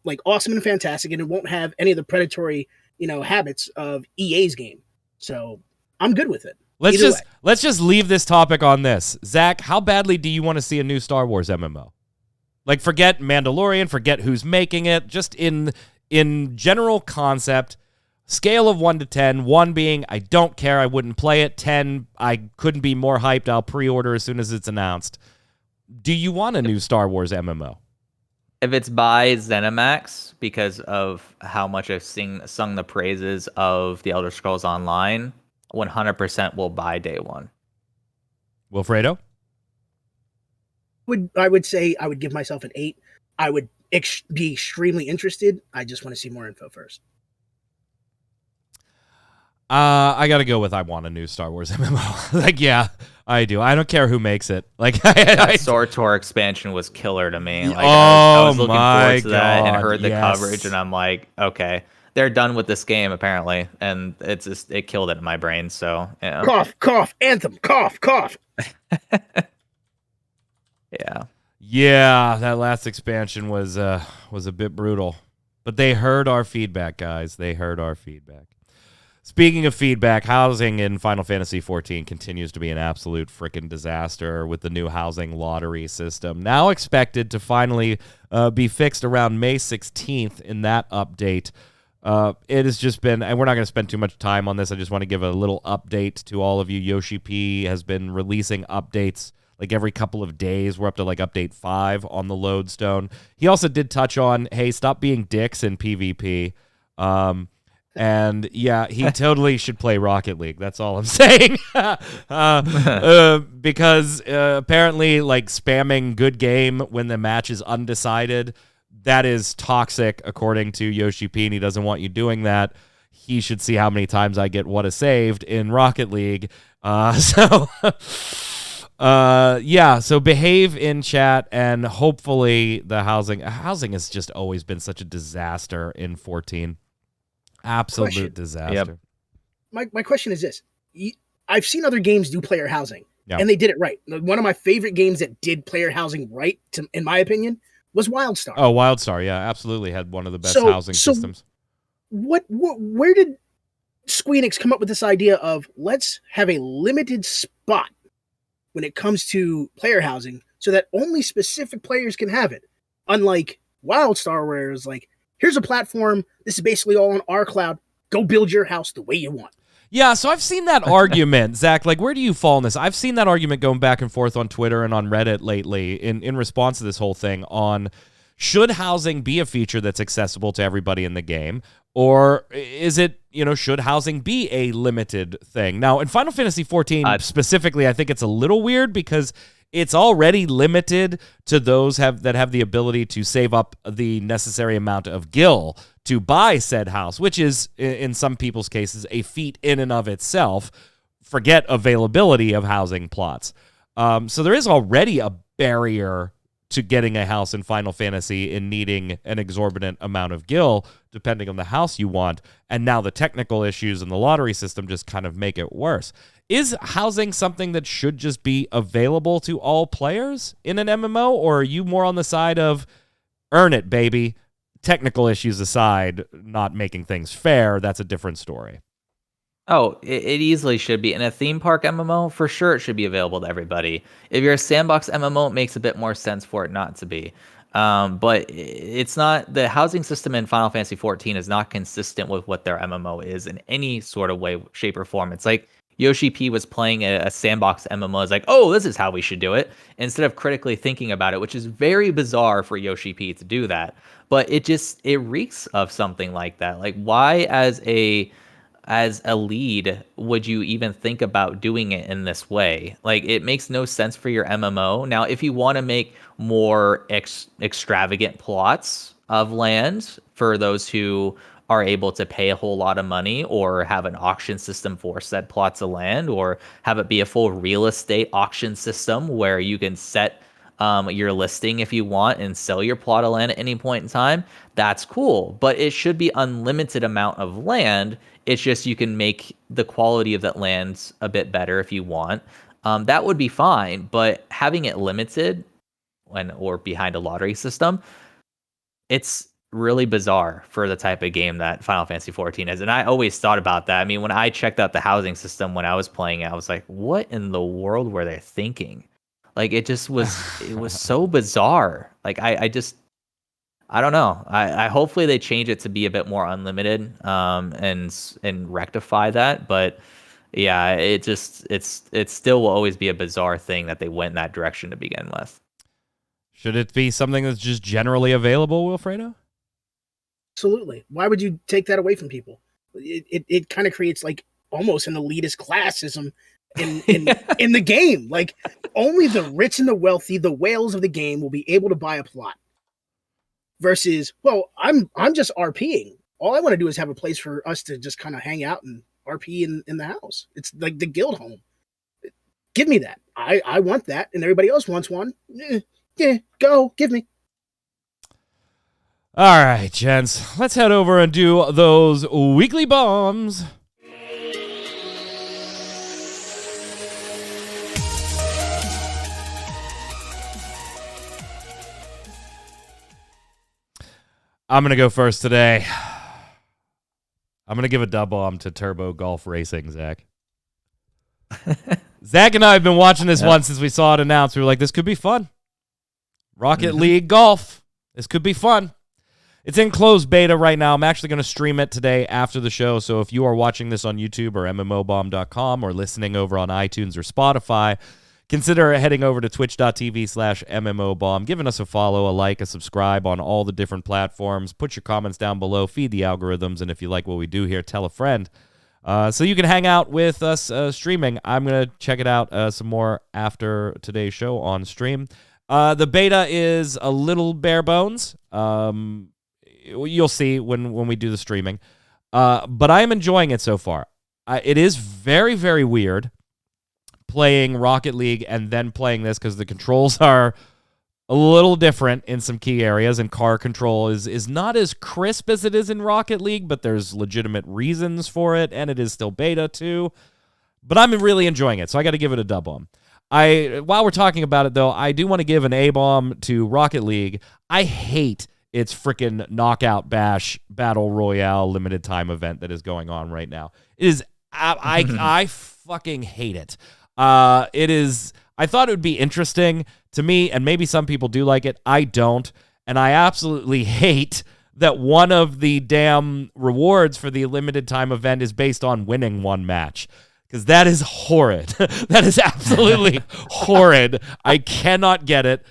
like awesome and fantastic, and it won't have any of the predatory, habits of EA's game. So I'm good with it. Let's just leave this topic on this. Zach, how badly do you want to see a new Star Wars MMO? Like, forget Mandalorian, forget who's making it, just in general concept, scale of 1 to 10, 1 being I don't care, I wouldn't play it, 10, I couldn't be more hyped, I'll pre-order as soon as it's announced. Do you want a new Star Wars MMO? If it's by Zenimax, because of how much I've sung the praises of the Elder Scrolls Online, 100% will buy day one. Wilfredo? I would say I would give myself an 8. I would be extremely interested. I just want to see more info first. I gotta go with I want a new Star Wars MMO. Yeah, I do. I don't care who makes it. That SWTOR expansion was killer to me. I was looking forward to that and heard the yes. coverage, and I'm like, okay, they're done with this game apparently, and it killed it in my brain. So cough, cough, Anthem, cough, cough. Yeah, that last expansion was a bit brutal, but they heard our feedback, guys. They heard our feedback. Speaking of feedback, housing in Final Fantasy XIV continues to be an absolute freaking disaster with the new housing lottery system. Now expected to finally be fixed around May 16th in that update. It has just been, and we're not going to spend too much time on this. I just want to give a little update to all of you. Yoshi P has been releasing updates like every couple of days. We're up to like update 5 on the Lodestone. He also did touch on, hey, stop being dicks in PvP. And yeah, he totally should play Rocket League. That's all I'm saying. Because apparently, like, spamming good game when the match is undecided, that is toxic, according to Yoshi P. And he doesn't want you doing that. He should see how many times I get what is saved in Rocket League. So behave in chat, and hopefully the housing has just always been such a disaster in 14. Absolute disaster. Yep. My question is this. I've seen other games do player housing, and they did it right. One of my favorite games that did player housing right, in my opinion, was WildStar. Oh, WildStar, yeah, absolutely had one of the best housing systems. Where did Squeenix come up with this idea of let's have a limited spot when it comes to player housing so that only specific players can have it? Unlike WildStar, where it's like, here's a platform. This is basically all on our cloud. Go build your house the way you want. Yeah, so I've seen that argument, Zach. Like, where do you fall in this? I've seen that argument going back and forth on Twitter and on Reddit lately in response to this whole thing on should housing be a feature that's accessible to everybody in the game, or is it, should housing be a limited thing? Now, in Final Fantasy XIV specifically, I think it's a little weird because it's already limited to those that have the ability to save up the necessary amount of gil to buy said house, which is, in some people's cases, a feat in and of itself. Forget availability of housing plots. So there is already a barrier to getting a house in Final Fantasy in needing an exorbitant amount of gil, depending on the house you want. And now the technical issues and the lottery system just kind of make it worse. Is housing something that should just be available to all players in an MMO, or are you more on the side of earn it, baby? Technical issues aside, not making things fair, that's a different story. Oh, it easily should be. In a theme park MMO, for sure it should be available to everybody. If you're a sandbox MMO, it makes a bit more sense for it not to be. But it's not, the housing system in Final Fantasy XIV is not consistent with what their MMO is in any sort of way, shape, or form. It's like Yoshi P was playing a sandbox MMO. It's like, oh, this is how we should do it, instead of critically thinking about it, which is very bizarre for Yoshi P to do that. But it reeks of something like that. Like, why as a lead would you even think about doing it in this way? Like, it makes no sense for your MMO. Now, if you want to make more extravagant plots of land for those who are able to pay a whole lot of money, or have an auction system for said plots of land, or have it be a full real estate auction system where you can set your listing if you want and sell your plot of land at any point in time, that's cool. But it should be unlimited amount of land. It's just you can make the quality of that land a bit better if you want. That would be fine. But having it limited or behind a lottery system, it's really bizarre for the type of game that Final Fantasy XIV is. And I always thought about that. I mean, when I checked out the housing system when I was playing it, I was like, what in the world were they thinking? Like, it was so bizarre. Like, I don't know. I hopefully they change it to be a bit more unlimited, and rectify that. But yeah, it still will always be a bizarre thing that they went in that direction to begin with. Should it be something that's just generally available, Wilfredo? Absolutely. Why would you take that away from people? It kind of creates like almost an elitist classism in the game. Like, only the rich and the wealthy, the whales of the game, will be able to buy a plot. Versus, well, I'm just RPing. All I want to do is have a place for us to just kind of hang out and RP in the house. It's like the guild home. Give me that. I want that, and everybody else wants one. Yeah, go, give me. All right, gents. Let's head over and do those weekly bombs. I'm going to go first today. I'm going to give a dub bomb to Turbo Golf Racing, Zach. Zach and I have been watching this one since we saw it announced. We were like, this could be fun. Rocket League Golf. This could be fun. It's in closed beta right now. I'm actually going to stream it today after the show. So if you are watching this on YouTube or mmobomb.com or listening over on iTunes or Spotify, consider heading over to twitch.tv/mmobomb, giving us a follow, a like, a subscribe on all the different platforms. Put your comments down below, feed the algorithms, and if you like what we do here, tell a friend. So you can hang out with us streaming. I'm going to check it out some more after today's show on stream. The beta is a little bare bones. You'll see when we do the streaming. But I am enjoying it so far. It is very, very weird playing Rocket League and then playing this, because the controls are a little different in some key areas, and car control is not as crisp as it is in Rocket League, but there's legitimate reasons for it, and it is still beta too. But I'm really enjoying it, so I got to give it a dub bomb. While we're talking about it, though, I do want to give an A-bomb to Rocket League. I hate its freaking Knockout Bash Battle Royale limited time event that is going on right now. It is, I fucking hate it. It is, I thought it would be interesting to me, and maybe some people do like it. I don't, and I absolutely hate that one of the damn rewards for the limited time event is based on winning one match. Because that is horrid. That is absolutely horrid. I cannot get it.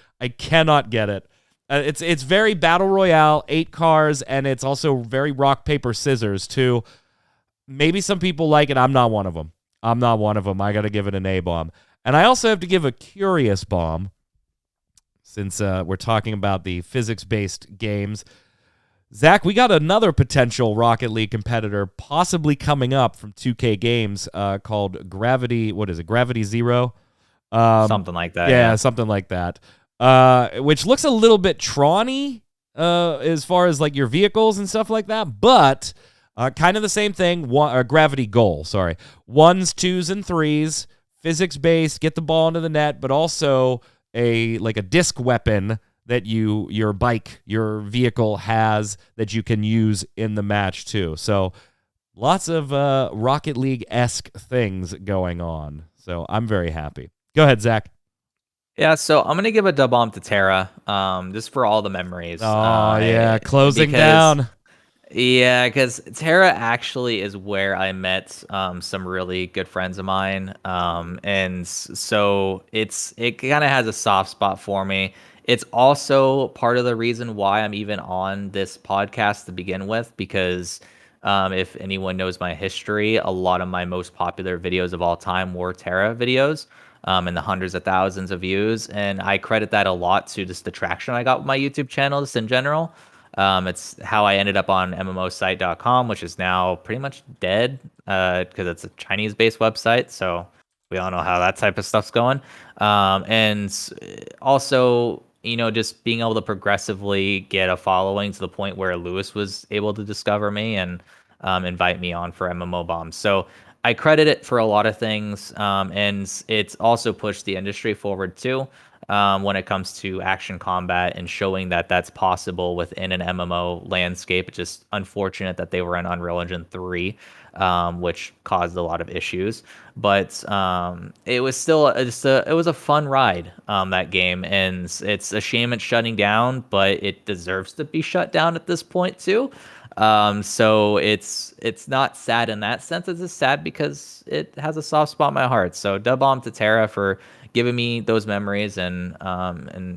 It's very Battle Royale, 8 cars, and it's also very rock, paper, scissors, too. Maybe some people like it. I'm not one of them. I got to give it an A-bomb. And I also have to give a curious bomb, since we're talking about the physics-based games. Zach, we got another potential Rocket League competitor possibly coming up from 2K Games called Gravity. What is it? Gravity Zero? Something like that. Yeah, something like that. Which looks a little bit Tron-y as far as like your vehicles and stuff like that, but kind of the same thing. Gravity Goal, sorry. 1s, 2s, and 3s, physics-based, get the ball into the net, but also a disc weapon that your vehicle has that you can use in the match too. So lots of Rocket League-esque things going on. So I'm very happy. Go ahead, Zach. Yeah, so I'm gonna give a dub bomb to Terra, just for all the memories. Closing down. Yeah, because Terra actually is where I met some really good friends of mine, and so it kind of has a soft spot for me. It's also part of the reason why I'm even on this podcast to begin with, because if anyone knows my history, a lot of my most popular videos of all time were Terra videos, and the hundreds of thousands of views, and I credit that a lot to just the traction I got with my YouTube channel just in general. It's how I ended up on mmosite.com, which is now pretty much dead because it's a Chinese-based website. So we all know how that type of stuff's going. And also, just being able to progressively get a following to the point where Lewis was able to discover me and invite me on for MMO Bombs. So I credit it for a lot of things, and it's also pushed the industry forward too. When it comes to action combat and showing that that's possible within an MMO landscape. It's just unfortunate that they were in Unreal Engine 3, which caused a lot of issues. But it was still it was a fun ride, that game, and it's a shame it's shutting down, but it deserves to be shut down at this point too. So it's not sad in that sense. It's just sad because it has a soft spot in my heart. So dub bomb to Terra for giving me those memories and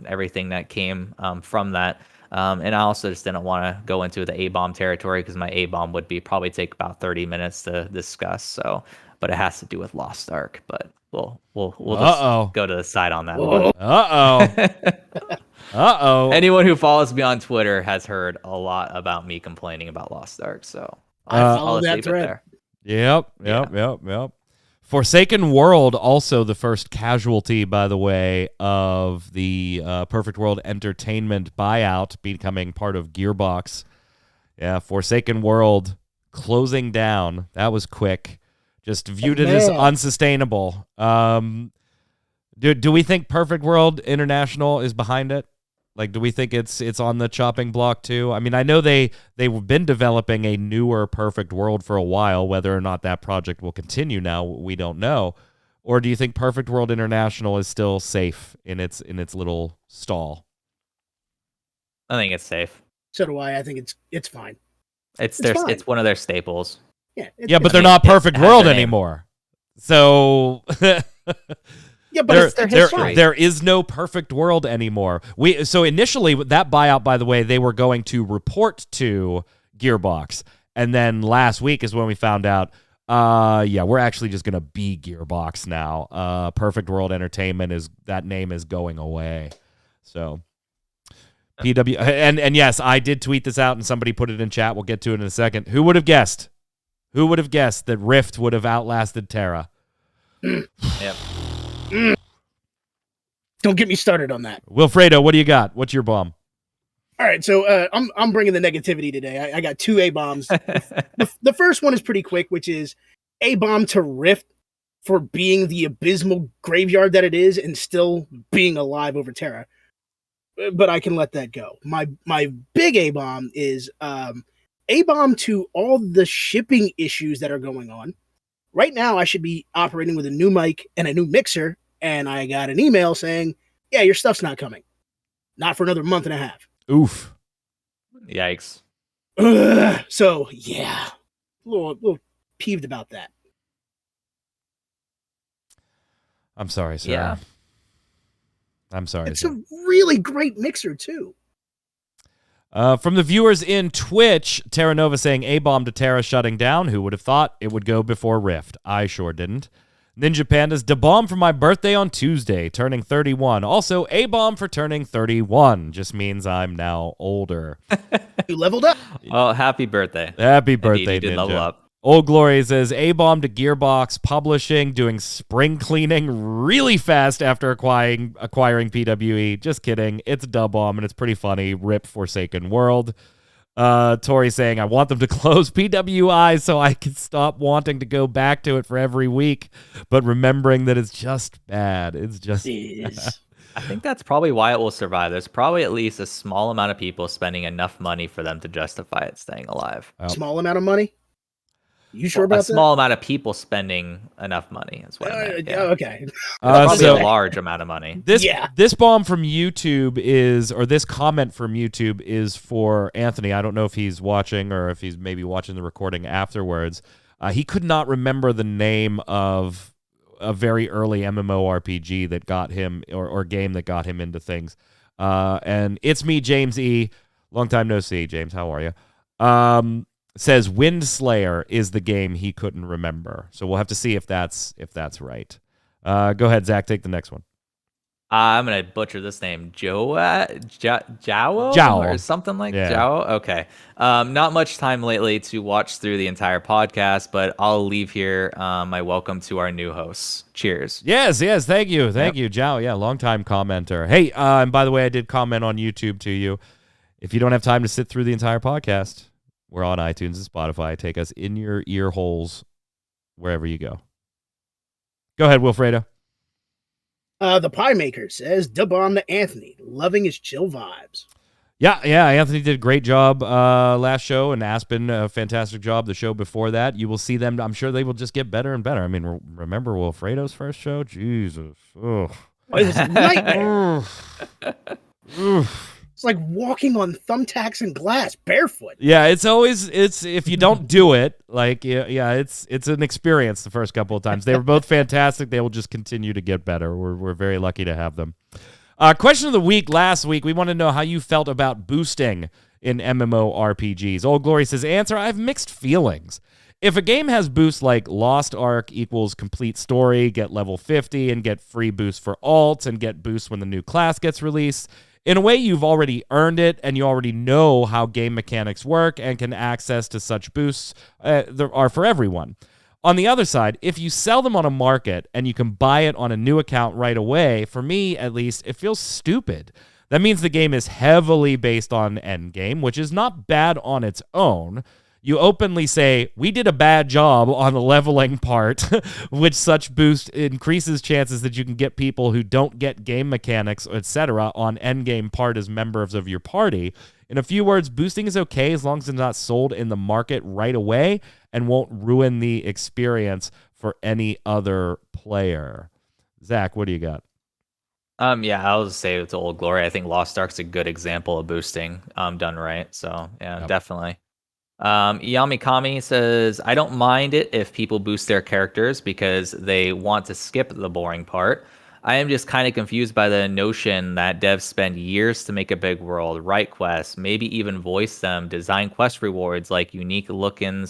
everything that came from that. And I also just didn't want to go into the A-bomb territory because my A-bomb would probably take about 30 minutes to discuss. So, but it has to do with Lost Ark. But we'll just go to the side on that one. Anyone who follows me on Twitter has heard a lot about me complaining about Lost Ark. So I'll just leave it there. Yep. Forsaken World, also the first casualty, by the way, of the Perfect World Entertainment buyout, becoming part of Gearbox. Yeah, Forsaken World closing down. That was quick. Just viewed it as unsustainable. Do we think Perfect World International is behind it? Like, do we think it's on the chopping block too? I mean, I know they've been developing a newer Perfect World for a while. Whether or not that project will continue now, we don't know. Or do you think Perfect World International is still safe in its little stall? I think it's safe. So do I. I think it's fine. It's one of their staples. Yeah, but they're not Perfect World anymore. So yeah, but it's their history. There is no Perfect World anymore. So initially, that buyout, by the way, they were going to report to Gearbox. And then last week is when we found out, we're actually just going to be Gearbox now. Perfect World Entertainment, that name is going away. So PW, and yes, I did tweet this out and somebody put it in chat. We'll get to it in a second. Who would have guessed? Who would have guessed that Rift would have outlasted Terra? Yep. Don't get me started on that. Wilfredo, what do you got? What's your bomb? All right, so I'm bringing the negativity today. I got two A bombs. The first one is pretty quick, which is A bomb to Rift for being the abysmal graveyard that it is and still being alive over Terra. But I can let that go. My big A bomb is A bomb to all the shipping issues that are going on. Right now, I should be operating with a new mic and a new mixer, and I got an email saying, yeah, your stuff's not coming. Not for another month and a half. Oof. Yikes. So, yeah. A little peeved about that. I'm sorry, sir. Yeah. I'm sorry, It's sir. a really great mixer, too. From the viewers in Twitch, Terra Nova saying A-bomb to Terra shutting down. Who would have thought it would go before Rift? I sure didn't. Ninja Panda's Da-Bomb for my birthday on Tuesday, turning 31. Also, A-Bomb for turning 31. Just means I'm now older. You leveled up. Well, happy birthday. Happy Indeed, birthday, you did Ninja. level up. Old Glory says, A-Bomb to Gearbox Publishing, doing spring cleaning really fast after acquiring PWE. Just kidding. It's Da-Bomb, and it's pretty funny. RIP Forsaken World. Tori saying, I want them to close PWI so I can stop wanting to go back to it for every week, but remembering that it's just bad. It's just I think that's probably why it will survive. There's probably at least a small amount of people spending enough money for them to justify it staying alive. Small amount of money? You sure about a small amount of people spending enough money is what I meant. Yeah. Okay. Probably a large amount of money. This bomb from YouTube this comment from YouTube is for Anthony. I don't know if he's watching or if he's maybe watching the recording afterwards. He could not remember the name of a very early MMORPG that got him, or game that got him into things. And it's me, James E. Long time no see, James. How are you? Says Windslayer is the game he couldn't remember. So we'll have to see if that's right. Go ahead, Zach. Take the next one. I'm gonna butcher this name, Joao or something like Joao. Okay. Not much time lately to watch through the entire podcast, but I'll leave here my welcome to our new hosts. Cheers. Yes. Thank you, Joao. Yeah, long-time commenter. Hey, and by the way, I did comment on YouTube to you. If you don't have time to sit through the entire podcast, we're on iTunes and Spotify. Take us in your ear holes wherever you go. Go ahead, Wilfredo. The Pie Maker says, Da-Bomb to Anthony, loving his chill vibes. Yeah, Anthony did a great job last show, and Aspen, a fantastic job the show before that. You will see them. I'm sure they will just get better and better. I mean, remember Wilfredo's first show? Jesus. Ugh. It was a nightmare. It's like walking on thumbtacks and glass barefoot. Yeah, it's if you don't do it, like it's an experience the first couple of times. They were both fantastic. They will just continue to get better. We're very lucky to have them. Question of the week last week, we want to know how you felt about boosting in MMORPGs. Old Glory says, answer, I have mixed feelings. If a game has boosts like Lost Ark equals complete story, get level 50, and get free boosts for alts, and get boosts when the new class gets released, in a way, you've already earned it, and you already know how game mechanics work and can access to such boosts are for everyone. On the other side, if you sell them on a market and you can buy it on a new account right away, for me at least, it feels stupid. That means the game is heavily based on endgame, which is not bad on its own. You openly say, we did a bad job on the leveling part, which such boost increases chances that you can get people who don't get game mechanics, etc., on endgame part as members of your party. In a few words, boosting is okay as long as it's not sold in the market right away and won't ruin the experience for any other player. Zach, what do you got? I'll just say to Old Glory, I think Lost Ark's a good example of boosting done right. So, definitely. Yamikami says, I don't mind it if people boost their characters because they want to skip the boring part. I am just kind of confused by the notion that devs spend years to make a big world, write quests, maybe even voice them, design quest rewards like unique looking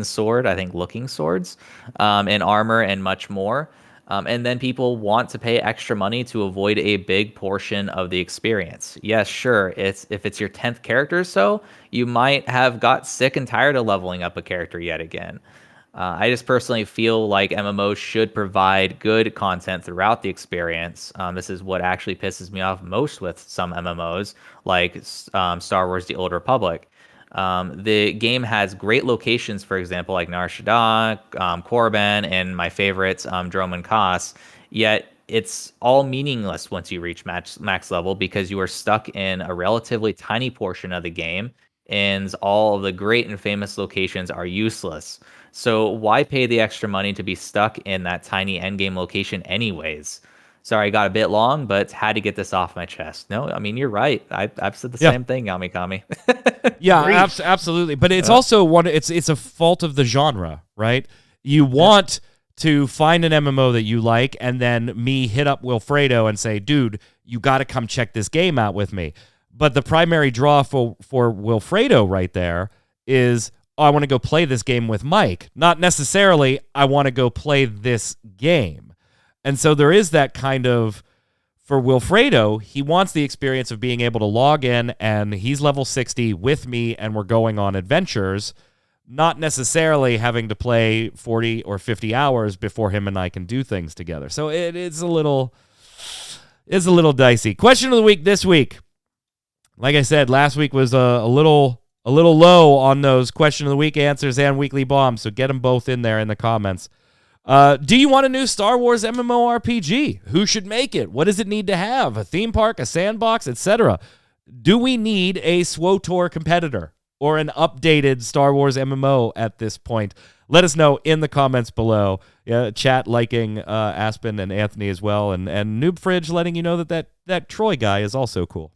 swords, and armor and much more. And then people want to pay extra money to avoid a big portion of the experience. Yes, sure, if it's your 10th character or so, you might have got sick and tired of leveling up a character yet again. I just personally feel like MMOs should provide good content throughout the experience. This is what actually pisses me off most with some MMOs, like Star Wars The Old Republic. The game has great locations, for example, like Nar Shaddaa, Korriban, and my favorites, Droman Kos, yet it's all meaningless once you reach max level because you are stuck in a relatively tiny portion of the game, and all of the great and famous locations are useless. So why pay the extra money to be stuck in that tiny endgame location anyways? Sorry, I got a bit long, but had to get this off my chest. No, I mean, you're right. I've said the same thing, Yamikami. Yeah, absolutely. But it's also it's a fault of the genre, right? You want to find an MMO that you like, and then me hit up Wilfredo and say, dude, you got to come check this game out with me. But the primary draw for Wilfredo right there is oh, I want to go play this game with Mike. Not necessarily, I want to go play this game. And so there is that kind of, for Wilfredo, he wants the experience of being able to log in and he's level 60 with me and we're going on adventures, not necessarily having to play 40 or 50 hours before him and I can do things together. So it's a little dicey. Question of the week this week. Like I said, last week was a little low on those question of the week answers and weekly bombs, so get them both in there in the comments. Do you want a new Star Wars MMORPG? Who should make it? What does it need to have? A theme park, a sandbox, etc. Do we need a SWTOR competitor or an updated Star Wars MMO at this point? Let us know in the comments below. Chat liking Aspen and Anthony as well, and Noob Fridge letting you know that Troy guy is also cool.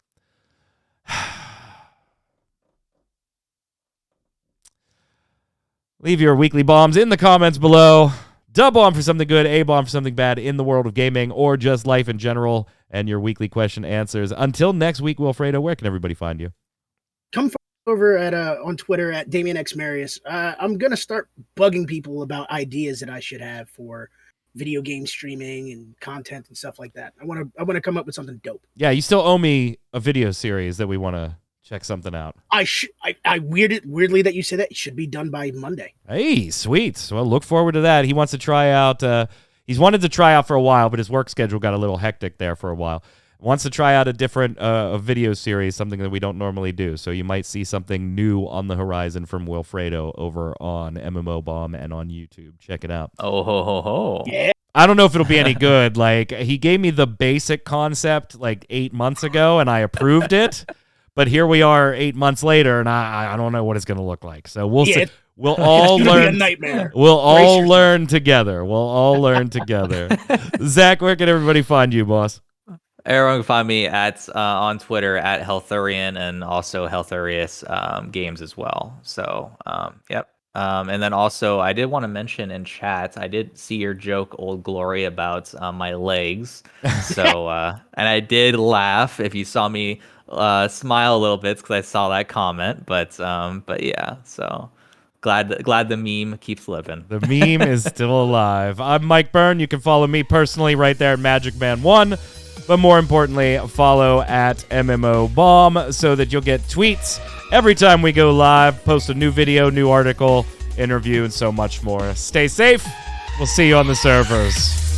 Leave your weekly bombs in the comments below. Dub bomb for something good, A bomb for something bad in the world of gaming or just life in general, and your weekly question answers. Until next week, Wilfredo, where can everybody find you? Come over at on Twitter at DamianXMarius. I'm gonna start bugging people about ideas that I should have for video game streaming and content and stuff like that. I want to come up with something dope. Yeah, you still owe me a video series that we want to check something out. I weirdly that you say that. It should be done by Monday. Hey, sweet. Well, look forward to that. He wants to try out. He's wanted to try out for a while, but his work schedule got a little hectic there for a while. Wants to try out a different a video series, something that we don't normally do. So you might see something new on the horizon from Wilfredo over on MMO Bomb and on YouTube. Check it out. Oh, ho, ho, ho. Yeah. I don't know if it'll be any good. Like, he gave me the basic concept like 8 months ago, and I approved it. But here we are 8 months later, and I don't know what it's going to look like. So we'll see. We'll all learn. Be a nightmare. We'll all learn together. We'll all learn together. Zach, where can everybody find you, boss? Everyone can find me at on Twitter at Healthurian and also Healthurius games as well. So, yep. And then also, I did want to mention in chat, I did see your joke, Old Glory, about my legs. So, and I did laugh if you saw me smile a little bit because I saw that comment. But yeah, so glad the meme keeps living. The meme is still alive. I'm Mike Byrne. You can follow me personally right there at magicman1. But more importantly, follow at MMO Bomb so that you'll get tweets every time we go live, post a new video, new article, interview, and so much more. Stay safe. We'll see you on the servers.